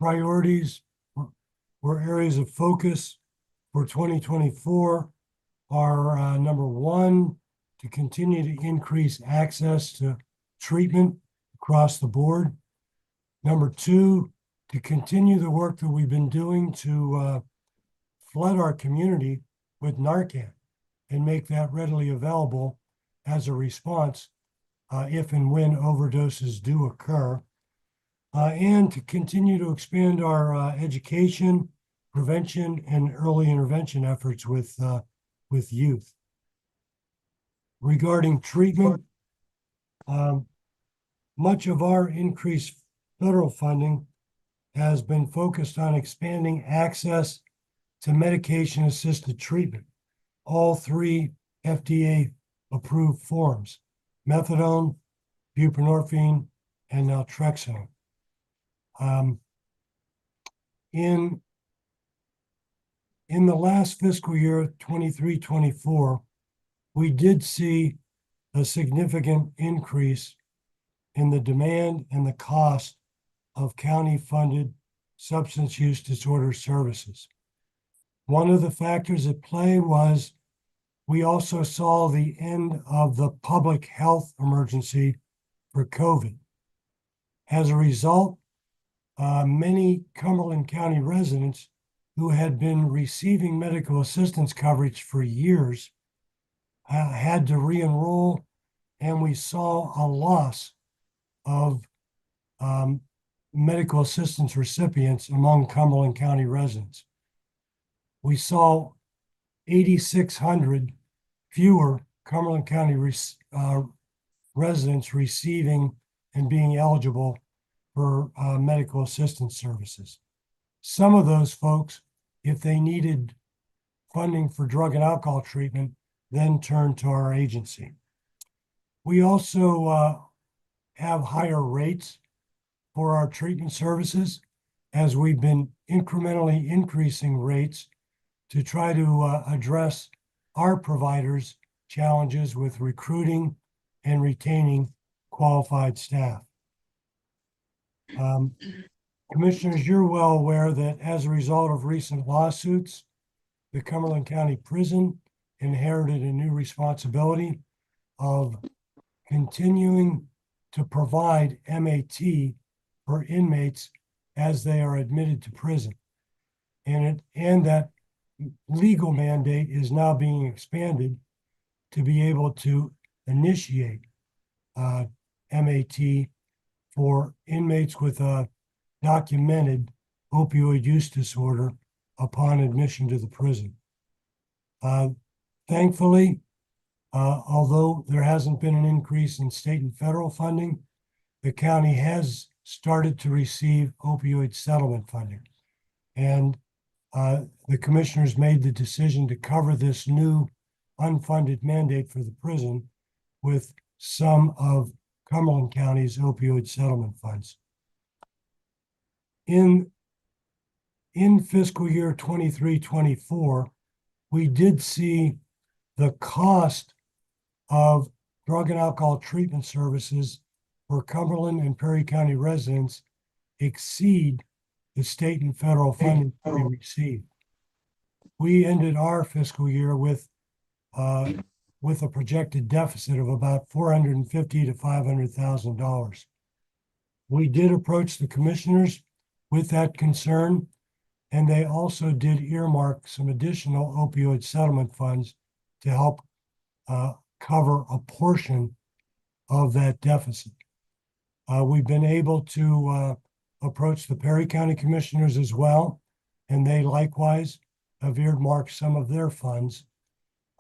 priorities were areas of focus for 2024 are number one, to continue to increase access to treatment across the board. Number two, to continue the work that we've been doing to flood our community with Narcan and make that readily available as a response if and when overdoses do occur. And to continue to expand our education, prevention, and early intervention efforts with youth. Regarding treatment, much of our increased federal funding has been focused on expanding access to medication-assisted treatment. All 3 FDA-approved forms, methadone, buprenorphine, and naltrexone. In the last fiscal year, 23-24, we did see a significant increase in the demand and the cost of county-funded substance use disorder services. One of the factors at play was we also saw the end of the public health emergency for COVID. As a result, many Cumberland County residents who had been receiving medical assistance coverage for years had to re-enroll, and we saw a loss of medical assistance recipients among Cumberland County residents. We saw 8,600 fewer Cumberland County residents receiving and being eligible for medical assistance services. Some of those folks, if they needed funding for drug and alcohol treatment, then turned to our agency. We also have higher rates for our treatment services as we've been incrementally increasing rates to try to address our providers' challenges with recruiting and retaining qualified staff. Commissioners, you're well aware that as a result of recent lawsuits, the Cumberland County Prison inherited a new responsibility of continuing to provide MAT for inmates as they are admitted to prison. And that legal mandate is now being expanded to be able to initiate MAT for inmates with a documented opioid use disorder upon admission to the prison. Thankfully, although there hasn't been an increase in state and federal funding, the county has started to receive opioid settlement funding. And the commissioners made the decision to cover this new unfunded mandate for the prison with some of Cumberland County's opioid settlement funds. In fiscal year 23-24, we did see the cost of drug and alcohol treatment services for Cumberland and Perry County residents exceed the state and federal funding we received. We ended our fiscal year with a projected deficit of about $450,000 to $500,000. We did approach the commissioners with that concern, and they also did earmark some additional opioid settlement funds to help cover a portion of that deficit. We've been able to approach the Perry County commissioners as well, and they likewise have earmarked some of their funds.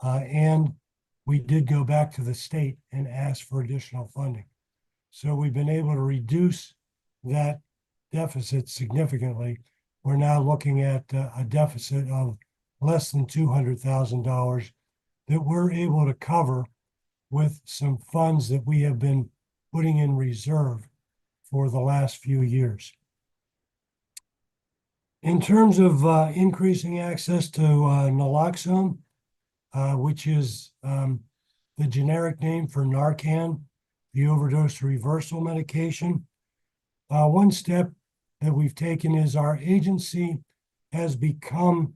And we did go back to the state and ask for additional funding. So we've been able to reduce that deficit significantly. We're now looking at a deficit of less than $200,000 that we're able to cover with some funds that we have been putting in reserve for the last few years. In terms of increasing access to naloxone, which is the generic name for Narcan, the overdose reversal medication. One step that we've taken is our agency has become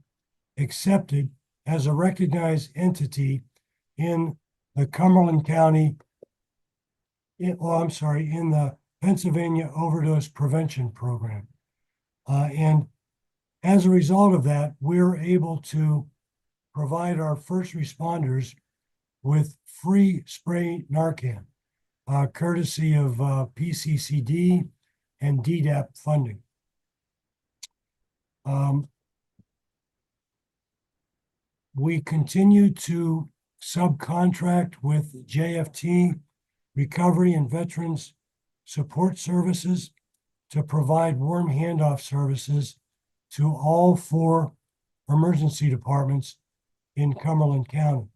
accepted as a recognized entity in the Cumberland County, in the Pennsylvania Overdose Prevention Program. And as a result of that, we're able to provide our first responders with free spray Narcan, courtesy of PCCD and DDAP funding. We continue to subcontract with JFT, Recovery and Veterans Support Services, to provide warm handoff services to all 4 emergency departments in Cumberland County.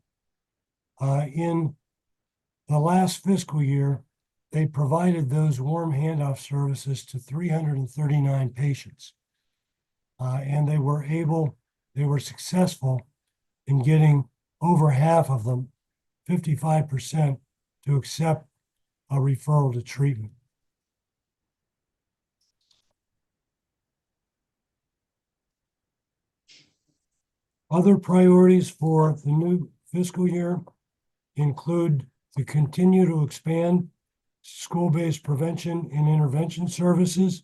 In the last fiscal year, they provided those warm handoff services to 339 patients. And they were successful in getting over half of them, 55%, to accept a referral to treatment. Other priorities for the new fiscal year include to continue to expand school-based prevention and intervention services.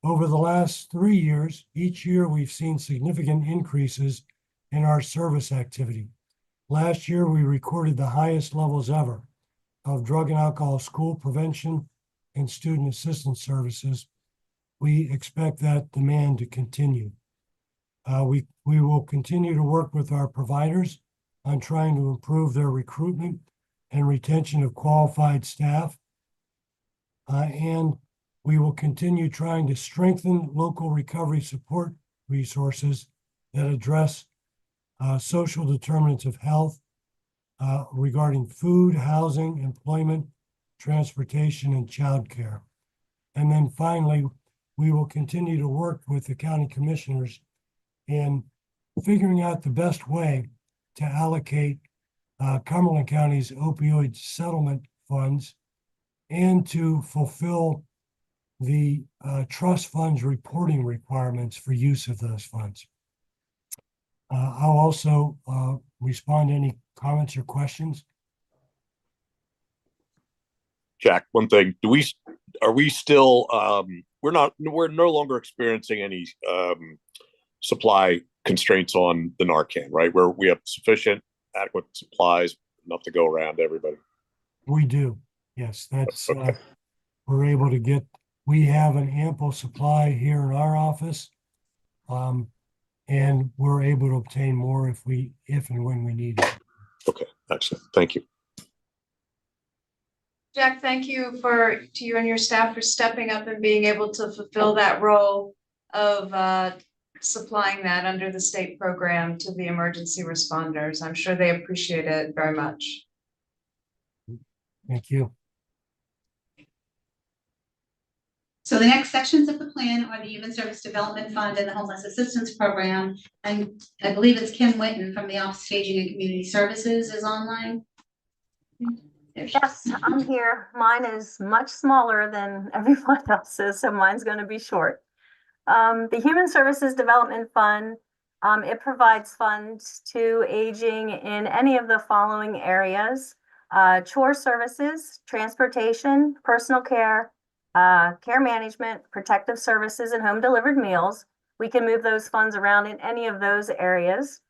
Over the last 3 years, each year we've seen significant increases in our service activity. Last year, we recorded the highest levels ever of drug and alcohol school prevention and student assistance services. We expect that demand to continue. We will continue to work with our providers on trying to improve their recruitment and retention of qualified staff. And we will continue trying to strengthen local recovery support resources that address social determinants of health regarding food, housing, employment, transportation, and childcare. And then finally, we will continue to work with the county commissioners in figuring out the best way to allocate Cumberland County's opioid settlement funds and to fulfill the trust funds reporting requirements for use of those funds. I'll also respond to any comments or questions. Jack, one thing, are we still, we're no longer experiencing any supply constraints on the Narcan, right? Where we have sufficient, adequate supplies, enough to go around to everybody. We do, yes, that's, okay. We're able to get, we have an ample supply here in our office. And we're able to obtain more if and when we need it. Okay, excellent. Thank you. Jack, thank you to you and your staff for stepping up and being able to fulfill that role of supplying that under the state program to the emergency responders. I'm sure they appreciate it very much. Thank you. So the next sections of the plan are the Human Service Development Fund and the Homeless Assistance Program. And I believe it's Kim Witten from the Office of Aging and Community Services is online. Yes, I'm here. Mine is much smaller than everyone else's, so mine's going to be short. The Human Services Development Fund, it provides funds to aging in any of the following areas: chore services, transportation, personal care, care management, protective services, and home delivered meals. We can move those funds around in any of those areas.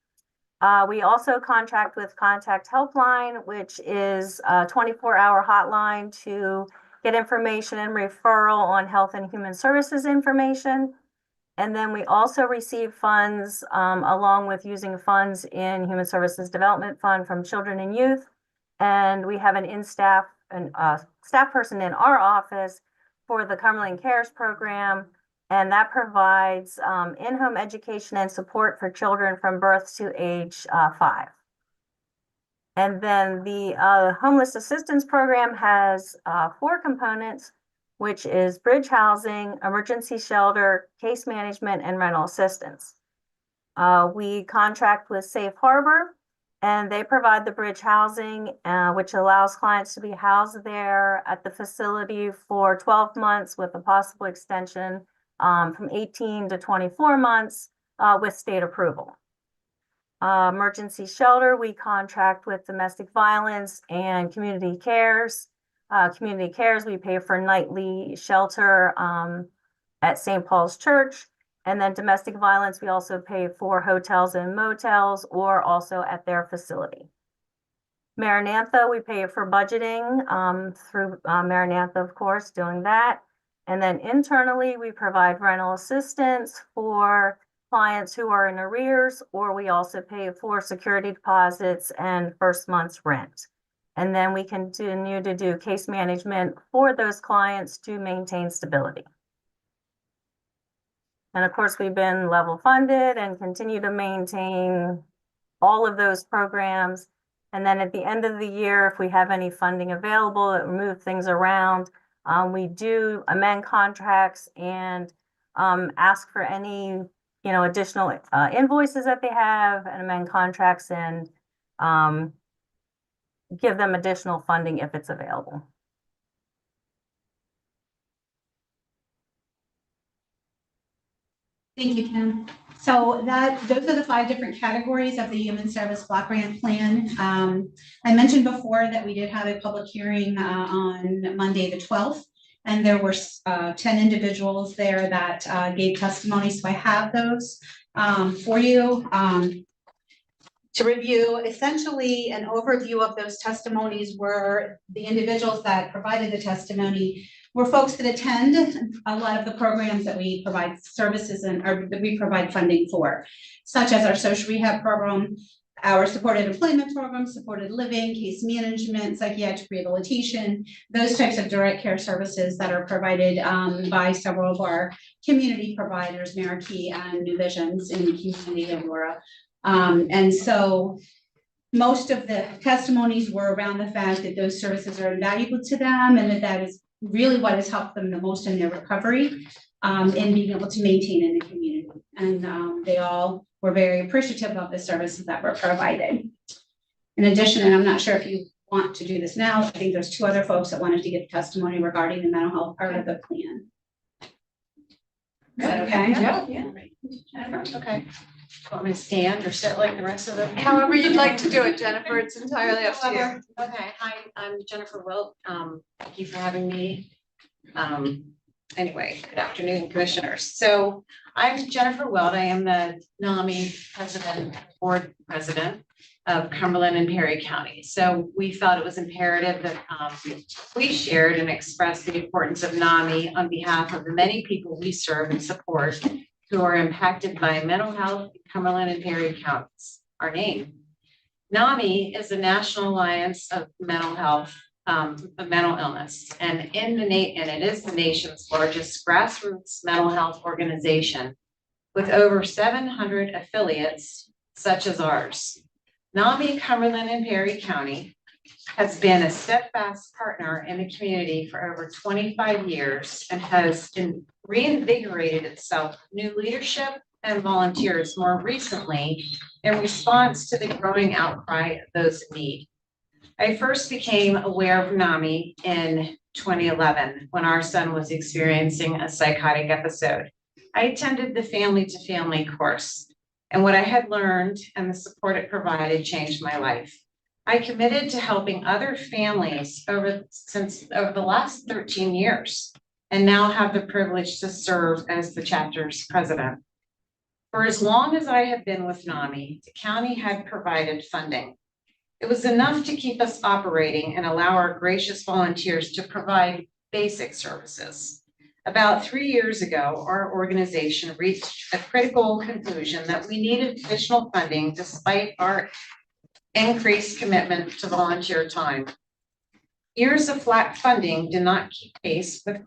We also contract with Contact Helpline, which is a 24-hour hotline to get information and referral on health and human services information. And then we also receive funds along with using funds in Human Services Development Fund from Children and Youth. And we have an staff person in our office for the Cumberland Cares program, and that provides in-home education and support for children from birth to age 5. And then the homeless assistance program has 4 components, which is bridge housing, emergency shelter, case management, and rental assistance. We contract with Safe Harbor, And they provide the bridge housing, which allows clients to be housed there at the facility for 12 months with a possible extension from 18 to 24 months with state approval. Emergency shelter, we contract with domestic violence and community cares. Community cares, we pay for nightly shelter at St. Paul's Church. And then domestic violence, we also pay for hotels and motels or also at their facility. Maranatha, we pay for budgeting through Maranatha, of course, doing that. And then internally, we provide rental assistance for clients who are in arrears, or we also pay for security deposits and first month's rent. And then we continue to do case management for those clients to maintain stability. And of course, we've been level funded and continue to maintain all of those programs. And then at the end of the year, if we have any funding available that move things around, we do amend contracts and ask for any additional invoices that they have and amend contracts and give them additional funding if it's available. Thank you, Kim. So those are the 5 different categories of the Human Service Block Grant Plan. I mentioned before that we did have a public hearing on Monday, the 12th, and there were 10 individuals there that gave testimony. So I have those for you to review. Essentially, an overview of those testimonies were the individuals that provided the testimony were folks that attend a lot of the programs that we provide services or that we provide funding for, such as our social rehab program, our supported employment program, supported living, case management, psychiatric rehabilitation, those types of direct care services that are provided by several of our community providers, Marquee and New Visions in the community of Aurora. And so most of the testimonies were around the fact that those services are invaluable to them and that is really what has helped them the most in their recovery and being able to maintain in the community. And they all were very appreciative of the services that were provided. In addition, and I'm not sure if you want to do this now, I think there's 2 other folks that wanted to give testimony regarding the mental health part of the plan. Is that okay? Yeah. Okay. Want me to stand or sit like the rest of them? However you'd like to do it, Jennifer, it's entirely up to you. Okay, hi, I'm Jennifer Wilt. Thank you for having me. Anyway, good afternoon, commissioners. So I'm Jennifer Wilt. I am the NAMI board president of Cumberland and Perry County. So we felt it was imperative that we shared and expressed the importance of NAMI on behalf of the many people we serve and support who are impacted by mental health in Cumberland and Perry counties. Our name. NAMI is the National Alliance of Mental Health, mental illness, and it is the nation's largest grassroots mental health organization with over 700 affiliates such as ours. NAMI Cumberland and Perry County has been a steadfast partner in the community for over 25 years and has reinvigorated itself with new leadership and volunteers more recently in response to the growing outcry of those in need. I first became aware of NAMI in 2011 when our son was experiencing a psychotic episode. I attended the Family to Family course, and what I had learned and the support it provided changed my life. I committed to helping other families over the last 13 years and now have the privilege to serve as the chapter's president. For as long as I have been with NAMI, the county had provided funding. It was enough to keep us operating and allow our gracious volunteers to provide basic services. About 3 years ago, our organization reached a critical conclusion that we needed additional funding despite our increased commitment to volunteer time. Years of flat funding did not keep pace with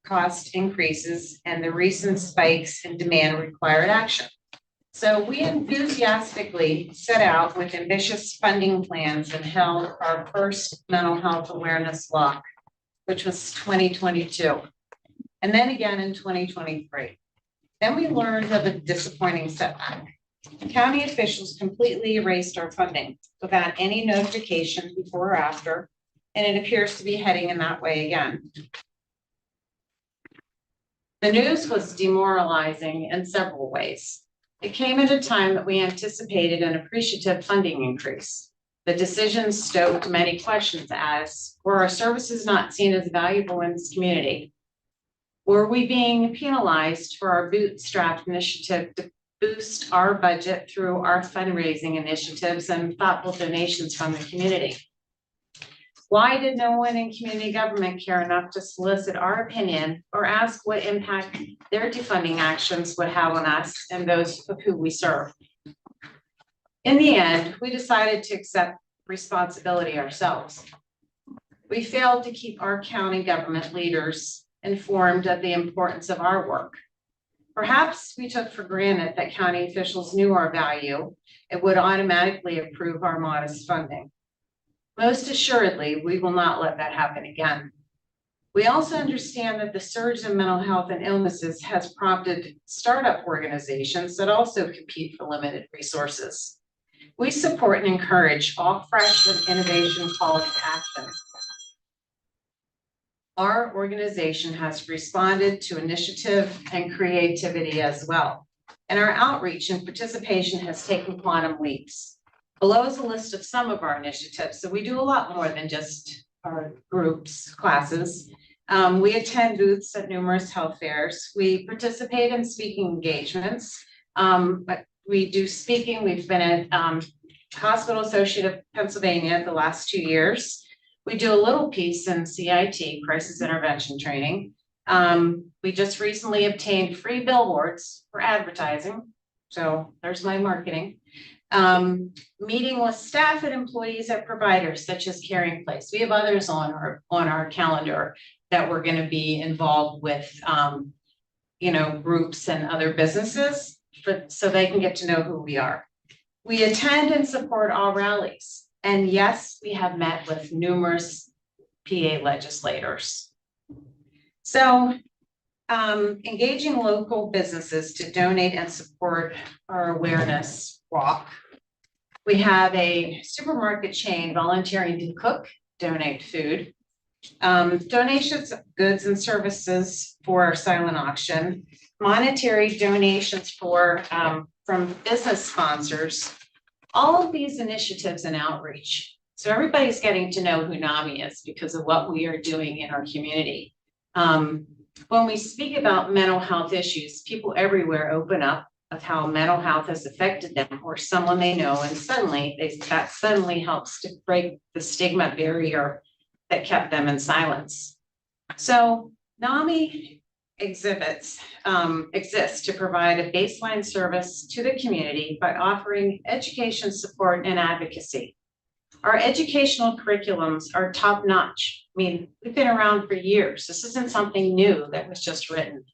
cost increases, and the recent spikes in demand required action. So we enthusiastically set out with ambitious funding plans and held our first mental health awareness walk, which was 2022, and then again in 2023. Then we learned of a disappointing setback. County officials completely erased our funding without any notification before or after, and it appears to be heading in that way again. The news was demoralizing in several ways. It came at a time that we anticipated an appreciative funding increase. The decision stoked many questions as, were our services not seen as valuable in this community? Were we being penalized for our bootstrap initiative to boost our budget through our fundraising initiatives and thoughtful donations from the community? Why did no one in community government care enough to solicit our opinion or ask what impact their defunding actions would have on us and those of who we serve? In the end, we decided to accept responsibility ourselves. We failed to keep our county government leaders informed of the importance of our work. Perhaps we took for granted that county officials knew our value and would automatically approve our modest funding. Most assuredly, we will not let that happen again. We also understand that the surge in mental health and illnesses has prompted startup organizations that also compete for limited resources. We support and encourage all fresh and innovation calls to action. Our organization has responded to initiative and creativity as well, and our outreach and participation has taken quantum leaps. Below is a list of some of our initiatives, so we do a lot more than just our groups, classes. We attend booths at numerous health fairs. We participate in speaking engagements. But we do speaking. We've been at Hospital Associate of Pennsylvania the last 2 years. We do a little piece in CIT, Crisis Intervention Training. We just recently obtained free billboards for advertising. So there's my marketing. Meeting with staff and employees at providers such as Caring Place. We have others on our calendar that we're going to be involved with, groups and other businesses so they can get to know who we are. We attend and support all rallies. And yes, we have met with numerous PA legislators. So engaging local businesses to donate and support our awareness walk. We have a supermarket chain volunteering to cook, donate food, donations of goods and services for our silent auction, monetary donations from business sponsors, all of these initiatives and outreach. So everybody's getting to know who NAMI is because of what we are doing in our community. When we speak about mental health issues, people everywhere open up of how mental health has affected them or someone they know, and that suddenly helps to break the stigma barrier that kept them in silence. So NAMI exhibits exist to provide a baseline service to the community by offering education support and advocacy. Our educational curriculums are top notch. I mean, we've been around for years. This isn't something new that was just written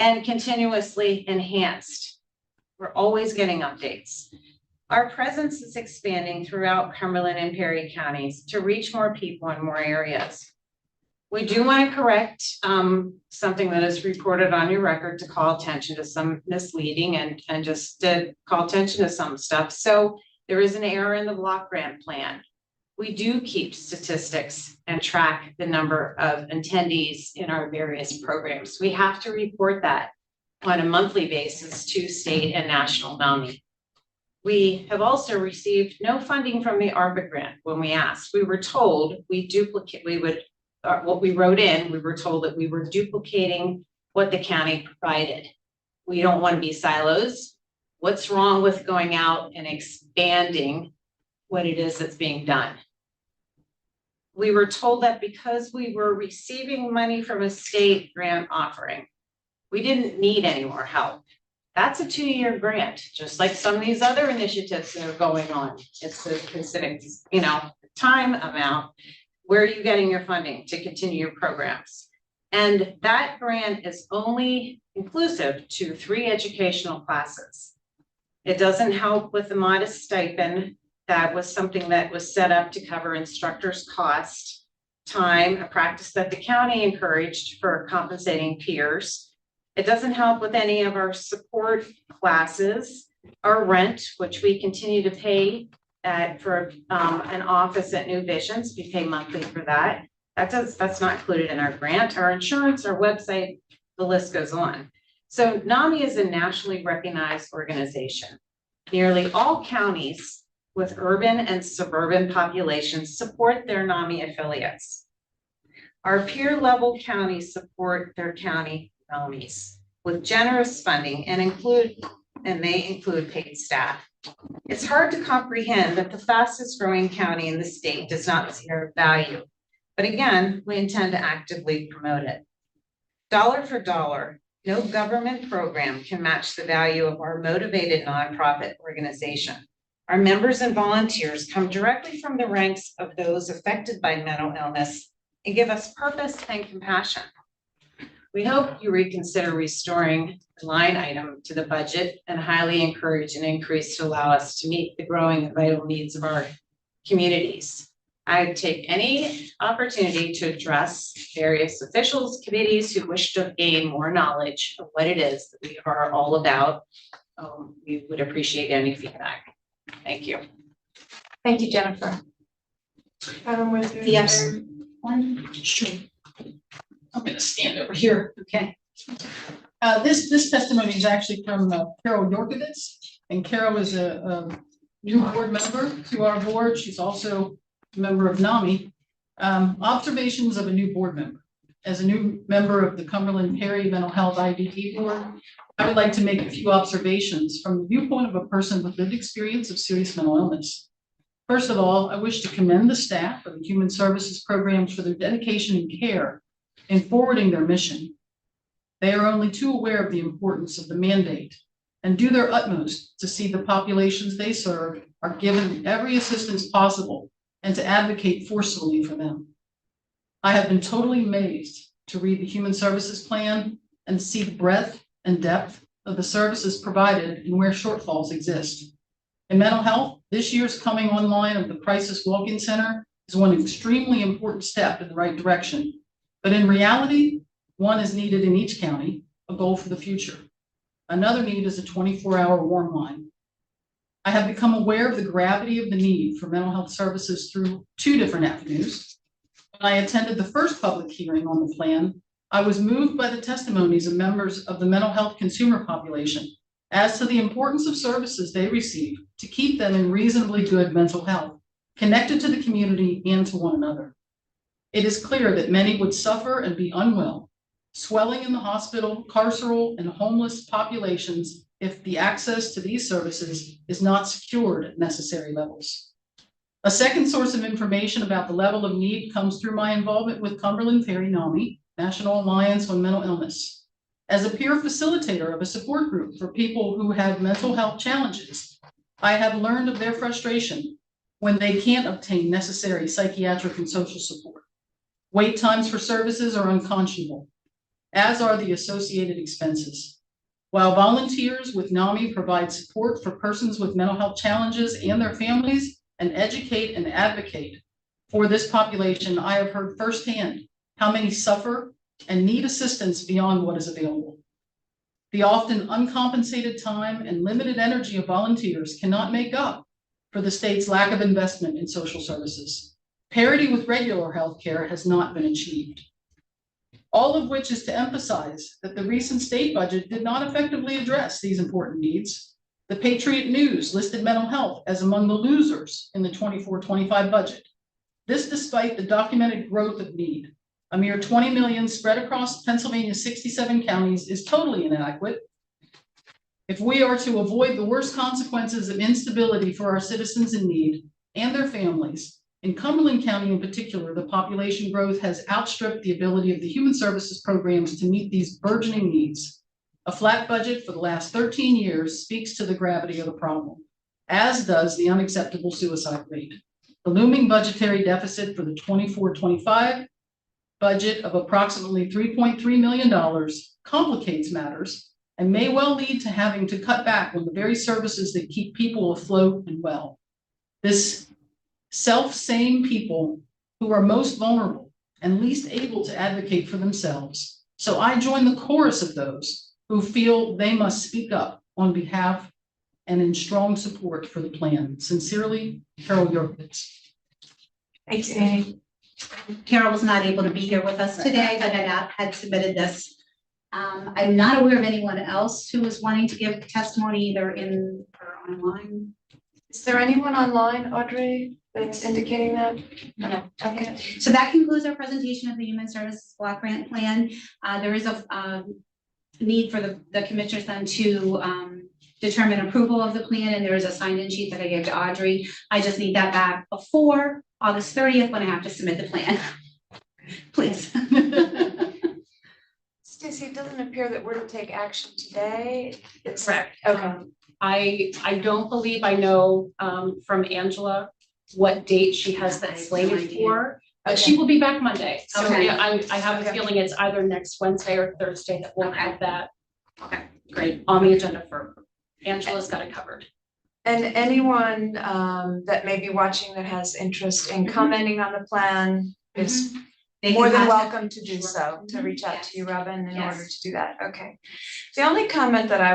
and continuously enhanced. We're always getting updates. Our presence is expanding throughout Cumberland and Perry counties to reach more people in more areas. We do want to correct something that is reported on your record to call attention to some misleading and just to call attention to some stuff. So there is an error in the block grant plan. We do keep statistics and track the number of attendees in our various programs. We have to report that on a monthly basis to state and national NAMI. We have also received no funding from the ARPA grant when we asked. We were told what we wrote in, we were told that we were duplicating what the county provided. We don't want to be silos. What's wrong with going out and expanding what it is that's being done? We were told that because we were receiving money from a state grant offering, we didn't need any more help. That's a 2-year grant, just like some of these other initiatives that are going on. It's a specific, time amount. Where are you getting your funding to continue your programs? And that grant is only inclusive to 3 educational classes. It doesn't help with the modest stipend. That was something that was set up to cover instructors' cost, time, a practice that the county encouraged for compensating peers. It doesn't help with any of our support classes Our rent, which we continue to pay for an office at New Visions, we pay monthly for that. That's not included in our grant, our insurance, our website, the list goes on. So NAMI is a nationally recognized organization. Nearly all counties with urban and suburban populations support their NAMI affiliates. Our peer level counties support their county NAMIs with generous funding and they include paid staff. It's hard to comprehend that the fastest growing county in the state does not see our value. But again, we intend to actively promote it. Dollar for dollar, no government program can match the value of our motivated nonprofit organization. Our members and volunteers come directly from the ranks of those affected by mental illness and give us purpose and compassion. We hope you reconsider restoring the line item to the budget and highly encourage an increase to allow us to meet the growing and vital needs of our communities. I take any opportunity to address various officials, committees who wish to gain more knowledge of what it is that we are all about. We would appreciate any feedback. Thank you. Thank you, Jennifer. Adam, was there? Yes. Sure. I'm gonna stand over here. Okay. This testimony is actually from Carol Yorkovitz, and Carol is a new board member to our board. She's also a member of NAMI. Observations of a new board member. As a new member of the Cumberland Perry Mental Health IDP Board, I would like to make a few observations from the viewpoint of a person with lived experience of serious mental illness. First of all, I wish to commend the staff of the Human Services programs for their dedication and care in forwarding their mission. They are only too aware of the importance of the mandate and do their utmost to see the populations they serve are given every assistance possible and to advocate forcefully for them. I have been totally amazed to read the Human Services Plan and see the breadth and depth of the services provided and where shortfalls exist. In mental health, this year's coming online of the Crisis Walk-in Center is one extremely important step in the right direction. But in reality, one is needed in each county, a goal for the future. Another need is a 24-hour warm line. I have become aware of the gravity of the need for mental health services through two different avenues. When I attended the first public hearing on the plan, I was moved by the testimonies of members of the mental health consumer population as to the importance of services they receive to keep them in reasonably good mental health, connected to the community and to one another. It is clear that many would suffer and be unwell, swelling in the hospital, carceral, and homeless populations if the access to these services is not secured at necessary levels. A second source of information about the level of need comes through my involvement with Cumberland Perry NAMI, National Alliance on Mental Illness. As a peer facilitator of a support group for people who have mental health challenges, I have learned of their frustration when they can't obtain necessary psychiatric and social support. Wait times for services are unconscionable, as are the associated expenses. While volunteers with NAMI provide support for persons with mental health challenges and their families and educate and advocate for this population, I have heard firsthand how many suffer and need assistance beyond what is available. The often uncompensated time and limited energy of volunteers cannot make up for the state's lack of investment in social services. Parity with regular health care has not been achieved. All of which is to emphasize that the recent state budget did not effectively address these important needs. The Patriot News listed mental health as among the losers in the 24-25 budget. This despite the documented growth of need. A mere 20 million spread across Pennsylvania's 67 counties is totally inadequate. If we are to avoid the worst consequences of instability for our citizens in need and their families, in Cumberland County in particular, the population growth has outstripped the ability of the human services programs to meet these burgeoning needs. A flat budget for the last 13 years speaks to the gravity of the problem, as does the unacceptable suicide rate. The looming budgetary deficit for the 24-25 budget of approximately $3.3 million complicates matters and may well lead to having to cut back on the very services that keep people afloat and well. This self-same people who are most vulnerable and least able to advocate for themselves. So I join the chorus of those who feel they must speak up on behalf and in strong support for the plan. Sincerely, Carol Yorkovitz. Thanks, Annie. Carol was not able to be here with us today, but had submitted this. I'm not aware of anyone else who was wanting to give testimony either in or online. Is there anyone online, Audrey, that's indicating that? No. Okay. So that concludes our presentation of the Human Services Block Grant Plan. There is a need for the commissioners then to determine approval of the plan, and there is a sign-in sheet that I gave to Audrey. I just need that back before August 30th when I have to submit the plan. Please. Stacy, it doesn't appear that we're to take action today. It's Correct. Okay. I don't believe I know from Angela what date she has that I have no slated idea. for. She will be back Monday. So Okay. yeah, I have a Okay. feeling it's either next Wednesday or Thursday that we'll Okay. have that Okay. great on the agenda for Angela's got it covered. And anyone that may be watching that has interest in commenting on the plan is They more can than contact- welcome to do so, to reach out Yes. to you, Robin, in Yes. order to do that. Okay. The only comment that I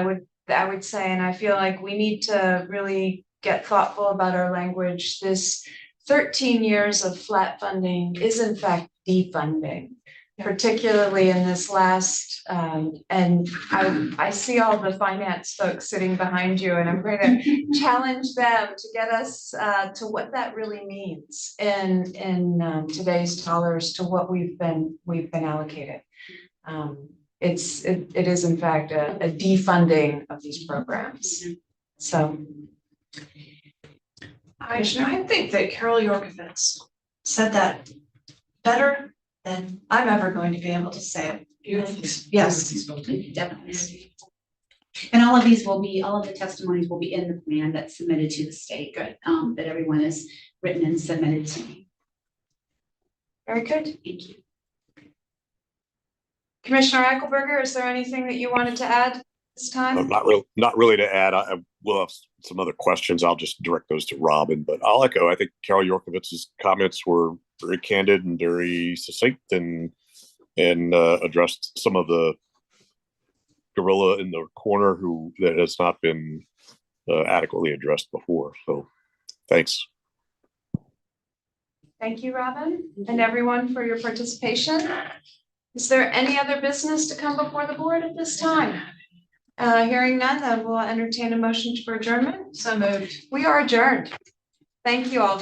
would say, and I feel like we need to really get thoughtful about our language, this 13 years of flat funding is in fact defunding, particularly in this last, and I see all the finance folks sitting behind you, and I'm going to challenge them to get us to what that really means in today's dollars to what we've been allocated. It is in fact a defunding of these programs. So. I think that Carol Yorkovitz said that better than I'm ever going to be able to say it. Yes. Definitely. And all of the testimonies will be in the plan that's submitted to the state. Good. That everyone has written and submitted to me. Very good. Thank you. Commissioner Eichelberger, is there anything that you wanted to add this time? Not really to add. I will have some other questions. I'll just direct those to Robin, but I'll echo. I think Carol Yorkovitz's comments were very candid and very succinct and addressed some of the gorilla in the corner that has not been adequately addressed before. So thanks. Thank you, Robin, and everyone for your participation. Is there any other business to come before the board at this time? Hearing none, then we'll entertain a motion for adjournment. So moved. We are adjourned. Thank you all very